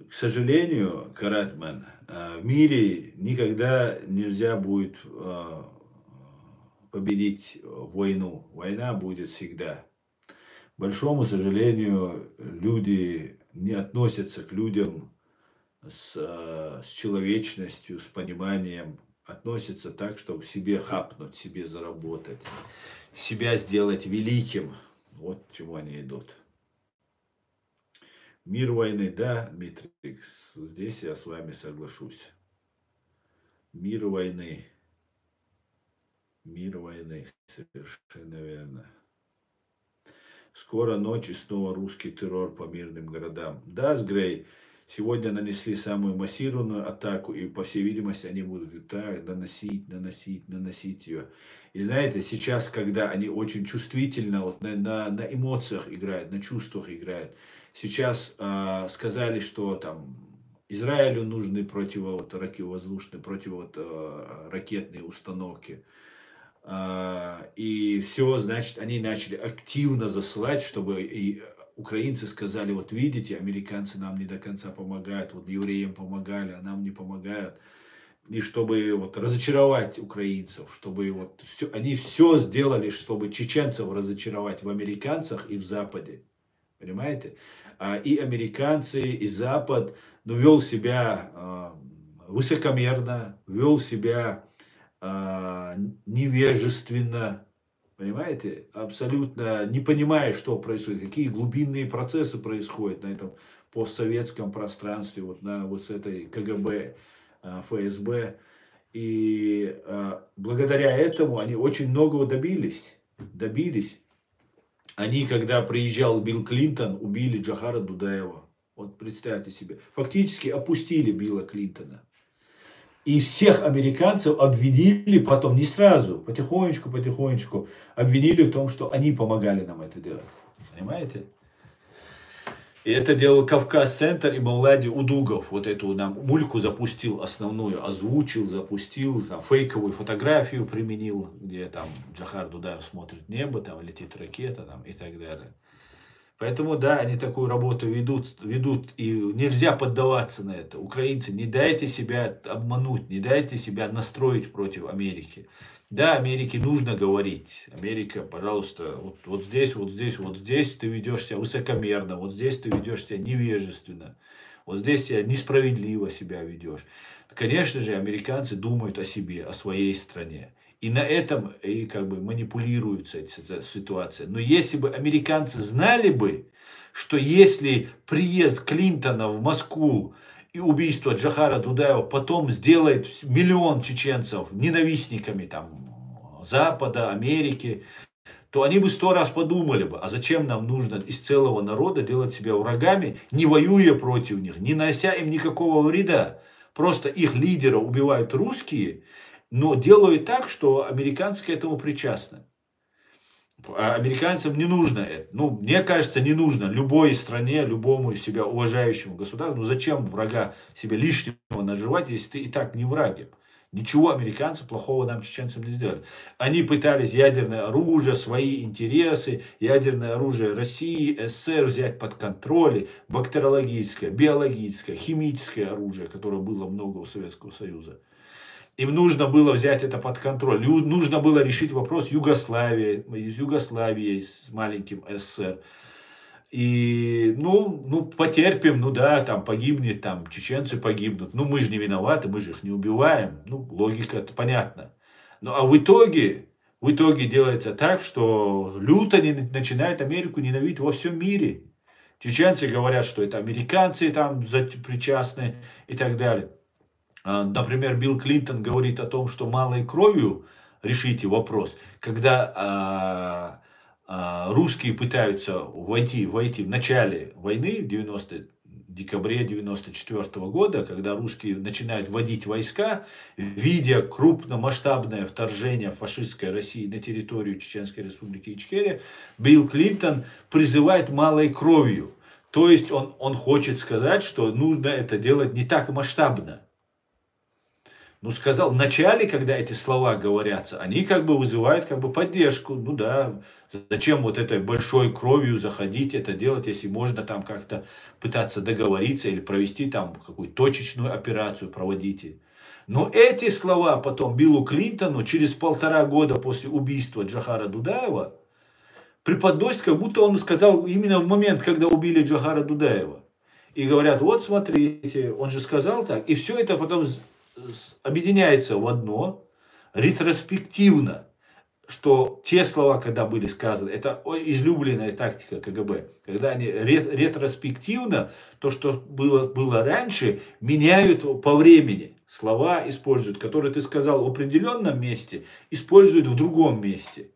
К сожалению, Каратман, в мире никогда нельзя будет победить войну. Война будет всегда. К большому сожалению, люди не относятся к людям с человечностью, с пониманием. Относятся так, чтобы себе хапнуть, себе заработать, себя сделать великим. Вот к чему они идут. Мир войны, да, Дмитрий, здесь я с вами соглашусь. Мир войны. Мир войны, совершенно верно. Скоро ночь и снова русский террор по мирным городам. Да, Сгрей, сегодня нанесли самую массированную атаку, и, по всей видимости, они будут и так наносить ее. И знаете, сейчас, когда они очень чувствительно вот, на эмоциях играют, на чувствах играют, сейчас сказали, что там Израилю нужны противоракетные установки. И все, значит, они начали активно засылать, чтобы и украинцы сказали, вот видите, американцы нам не до конца помогают, вот евреям помогали, а нам не помогают. И чтобы вот разочаровать украинцев, чтобы вот все, они все сделали, чтобы чеченцев разочаровать в американцах и в Западе. Понимаете? И американцы, и Запад, ну, вел себя высокомерно, вел себя невежественно, понимаете, абсолютно не понимая, что происходит, какие глубинные процессы происходят на этом постсоветском пространстве, вот на вот с этой КГБ, ФСБ. И благодаря этому они очень многого добились. Они, когда приезжал Билл Клинтон, убили Джохара Дудаева. Вот представьте себе. Фактически опустили Билла Клинтона. И всех американцев обвинили потом, не сразу, потихонечку обвинили в том, что они помогали нам это делать. Понимаете? И это делал Кавказ-центр и Мавлади Удугов. Вот эту нам мульку запустил основную, озвучил, запустил, там, фейковую фотографию применил, где там Джохар Дудаев смотрит небо, там летит ракета там, и так далее. Поэтому, да, они такую работу ведут, и нельзя поддаваться на это. Украинцы, не дайте себя обмануть, не дайте себя настроить против Америки. Да, Америке нужно говорить. Америка, пожалуйста, вот здесь ты ведешь себя высокомерно, вот здесь ты ведешь себя невежественно, вот здесь ты несправедливо себя ведешь. Конечно же, американцы думают о себе, о своей стране. И на этом и как бы манипулируется эта ситуация. Но если бы американцы знали бы, что если приезд Клинтона в Москву и убийство Джохара Дудаева потом сделает миллион чеченцев ненавистниками там, Запада, Америки, то они бы 100 раз подумали бы, а зачем нам нужно из целого народа делать себя врагами, не воюя против них, не нанося им никакого вреда. Просто их лидера убивают русские, но делают так, что американцы к этому причастны. А американцам не нужно это. Ну, мне кажется, не нужно любой стране, любому себя уважающему государству. Ну, зачем врага себе лишнего наживать, если ты и так не враг им? Ничего американцы плохого нам, чеченцам, не сделали. Они пытались ядерное оружие, свои интересы, ядерное оружие России, СССР взять под контроль, бактериологическое, биологическое, химическое оружие, которое было много у Советского Союза. Им нужно было взять это под контроль. Нужно было решить вопрос Югославии, из Югославии, с маленьким СССР. И, ну, потерпим, ну да, там погибнет, там чеченцы погибнут. Ну, мы же не виноваты, мы же их не убиваем. Ну, логика, это понятно. Ну, а в итоге делается так, что люто начинает Америку ненавидеть во всем мире. Чеченцы говорят, что это американцы там причастны и так далее. Например, Билл Клинтон говорит о том, что малой кровью решите вопрос, когда русские пытаются войти в начале войны, в декабре 1994 года, когда русские начинают вводить войска, видя крупномасштабное вторжение фашистской России на территорию Чеченской Республики Ичкерия, Билл Клинтон призывает малой кровью. То есть он хочет сказать, что нужно это делать не так масштабно. Ну, сказал, в начале, когда эти слова говорятся, они как бы вызывают как бы поддержку. Ну да, зачем вот этой большой кровью заходить, это делать, если можно там как-то пытаться договориться или провести там какую-то точечную операцию проводите. Но эти слова потом Биллу Клинтону через 1,5 года после убийства Джохара Дудаева преподносят, как будто он сказал именно в момент, когда убили Джохара Дудаева. И говорят, вот смотрите, он же сказал так. И все это потом объединяется в одно, ретроспективно, что те слова, когда были сказаны, это излюбленная тактика КГБ, когда они ретроспективно, то, что было раньше, меняют по времени. Слова используют, которые ты сказал в определенном месте, используют в другом месте.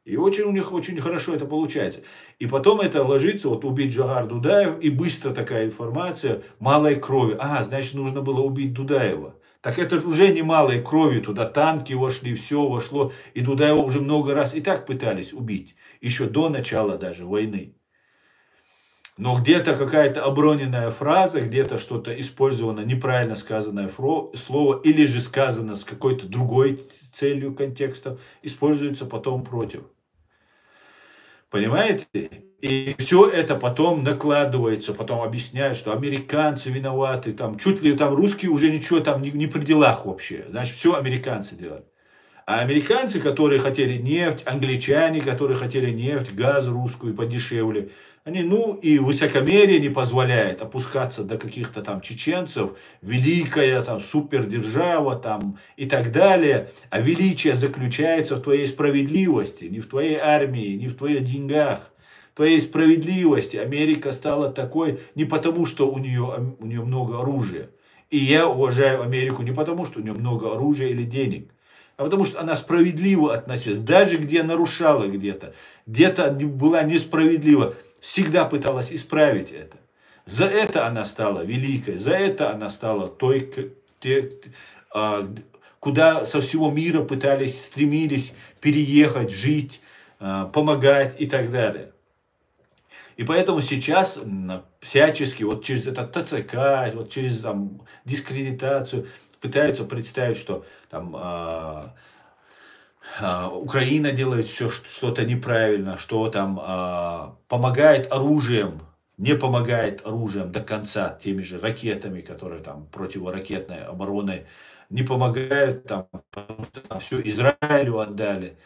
И у них очень хорошо это получается. И потом это ложится, вот убить Джохар Дудаев, и быстро такая информация, малой крови. Значит, нужно было убить Дудаева. Так это уже не малой кровью, туда танки вошли, все вошло, и Дудаева уже много раз и так пытались убить, еще до начала даже войны. Но где-то какая-то оброненная фраза, где-то что-то использовано, неправильно сказанное слово, или же сказано с какой-то другой целью, контекстом, используется потом против. Понимаете? И все это потом накладывается, потом объясняют, что американцы виноваты, там, чуть ли там русские уже ничего там не при делах вообще. Значит, все американцы делают. А американцы, которые хотели нефть, англичане, которые хотели нефть, газ русскую подешевле, они, и высокомерие не позволяет опускаться до каких-то там чеченцев, великая там супердержава там и так далее. А величие заключается в твоей справедливости, не в твоей армии, не в твоих деньгах. Твоей справедливости. Америка стала такой не потому, что у нее много оружия. И я уважаю Америку не потому, что у нее много оружия или денег, а потому что она справедливо относилась, даже где нарушала где-то была несправедлива, всегда пыталась исправить это. За это она стала великой, за это она стала той, куда со всего мира стремились переехать, жить, помогать и так далее. И поэтому сейчас всячески вот через этот ТЦК, вот через там, дискредитацию пытаются представить, что там Украина делает все что-то неправильно, что там помогает оружием, не помогает оружием до конца, теми же ракетами, которые там противоракетной обороны, не помогают там, потому что там все Израилю отдали.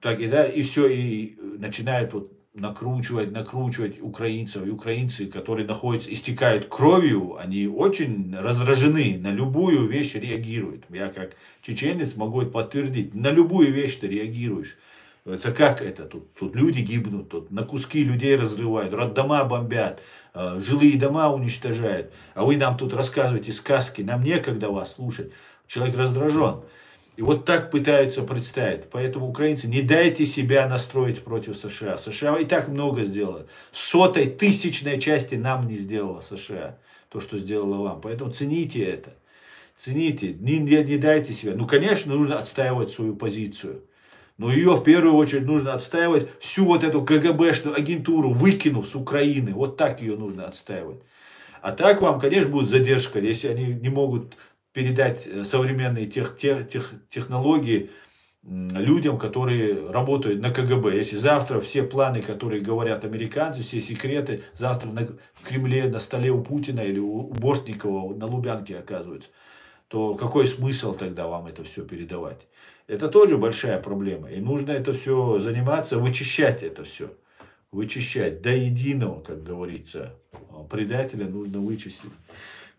Так, и все, и начинают вот накручивать украинцев. И украинцы, которые истекают кровью, они очень раздражены, на любую вещь реагируют. Я как чеченец могу это подтвердить. На любую вещь ты реагируешь. Это как это? Тут люди гибнут, тут на куски людей разрывают, роддома бомбят, жилые дома уничтожают. А вы нам тут рассказываете сказки, нам некогда вас слушать. Человек раздражен. И вот так пытаются представить. Поэтому, украинцы, не дайте себя настроить против США. США и так много сделала. 100-й, 1000-й части нам не сделала США. То, что сделала вам. Поэтому цените это. Цените. Не дайте себя. Конечно, нужно отстаивать свою позицию. Но ее в первую очередь нужно отстаивать, всю вот эту КГБшную агентуру выкинув с Украины. Вот так ее нужно отстаивать. А так вам, конечно, будет задержка, если они не могут передать современные технологии людям, которые работают на КГБ. Если завтра все планы, которые говорят американцы, все секреты, завтра в Кремле, на столе у Путина или у Бортникова на Лубянке оказываются, то какой смысл тогда вам это все передавать? Это тоже большая проблема. И нужно это все заниматься, вычищать это все. Вычищать до единого, как говорится. Предателя нужно вычистить.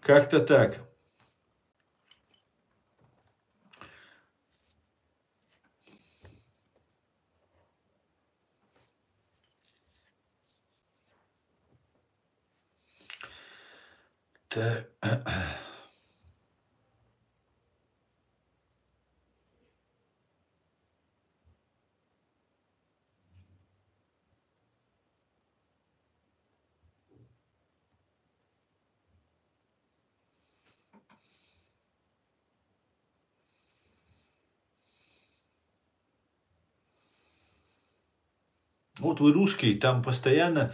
Как-то так. Так. Вот вы русские, там постоянно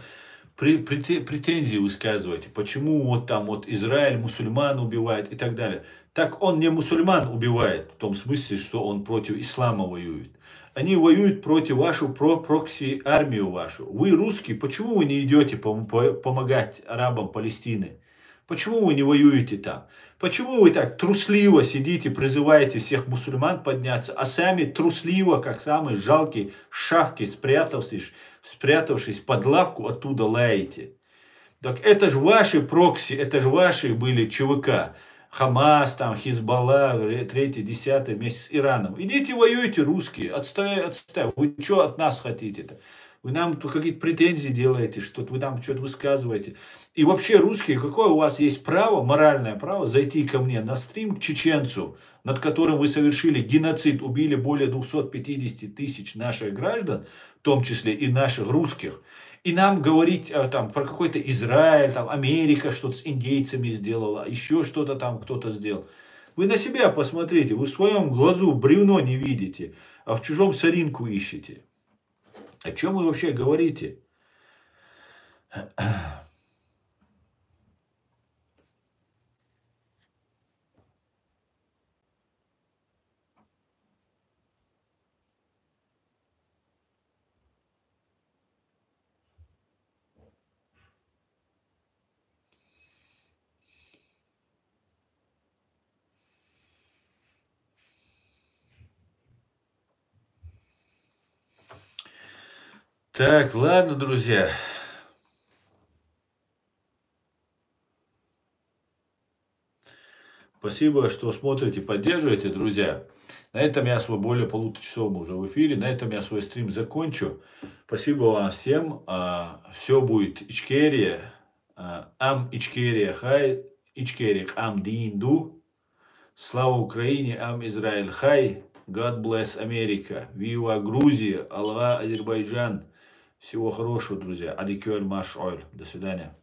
претензии высказываете. Почему вот там вот Израиль мусульман убивает и так далее. Так он не мусульман убивает, в том смысле, что он против ислама воюет. Они воюют против вашу прокси армию вашу. Вы русские, почему вы не идете помогать арабам Палестины? Почему вы не воюете там? Почему вы так трусливо сидите, призываете всех мусульман подняться, а сами трусливо, как самые жалкие шавки, спрятавшись под лавку, оттуда лаете? Так это же ваши прокси, это же ваши были ЧВК. Хамас, там, Хизбалла, 3-й, 10-й вместе с Ираном. Идите воюйте, русские, отставь. Вы что от нас хотите-то? Вы нам тут какие-то претензии делаете, что-то вы там что-то высказываете. И вообще, русские, какое у вас есть право, моральное право, зайти ко мне на стрим к чеченцу, над которым вы совершили геноцид, убили более 250 тысяч наших граждан, в том числе и наших русских, и нам говорить там, про какой-то Израиль, там, Америка что-то с индейцами сделала, еще что-то там кто-то сделал. Вы на себя посмотрите, вы в своем глазу бревно не видите, а в чужом соринку ищете. О чем вы вообще говорите? Так, ладно, друзья. Спасибо, что смотрите, поддерживаете, друзья. На этом я свой более полуторачасовым уже в эфире. На этом я свой стрим закончу. Спасибо вам всем. Все будет Ичкерия. Ам Ичкерия хай. Ичкерия ам диинду. Слава Украине, ам Израиль хай. God bless Америка. Вива Грузия. Алла Азербайджан. Всего хорошего, друзья. Адикюэль Маш Ойл. До свидания.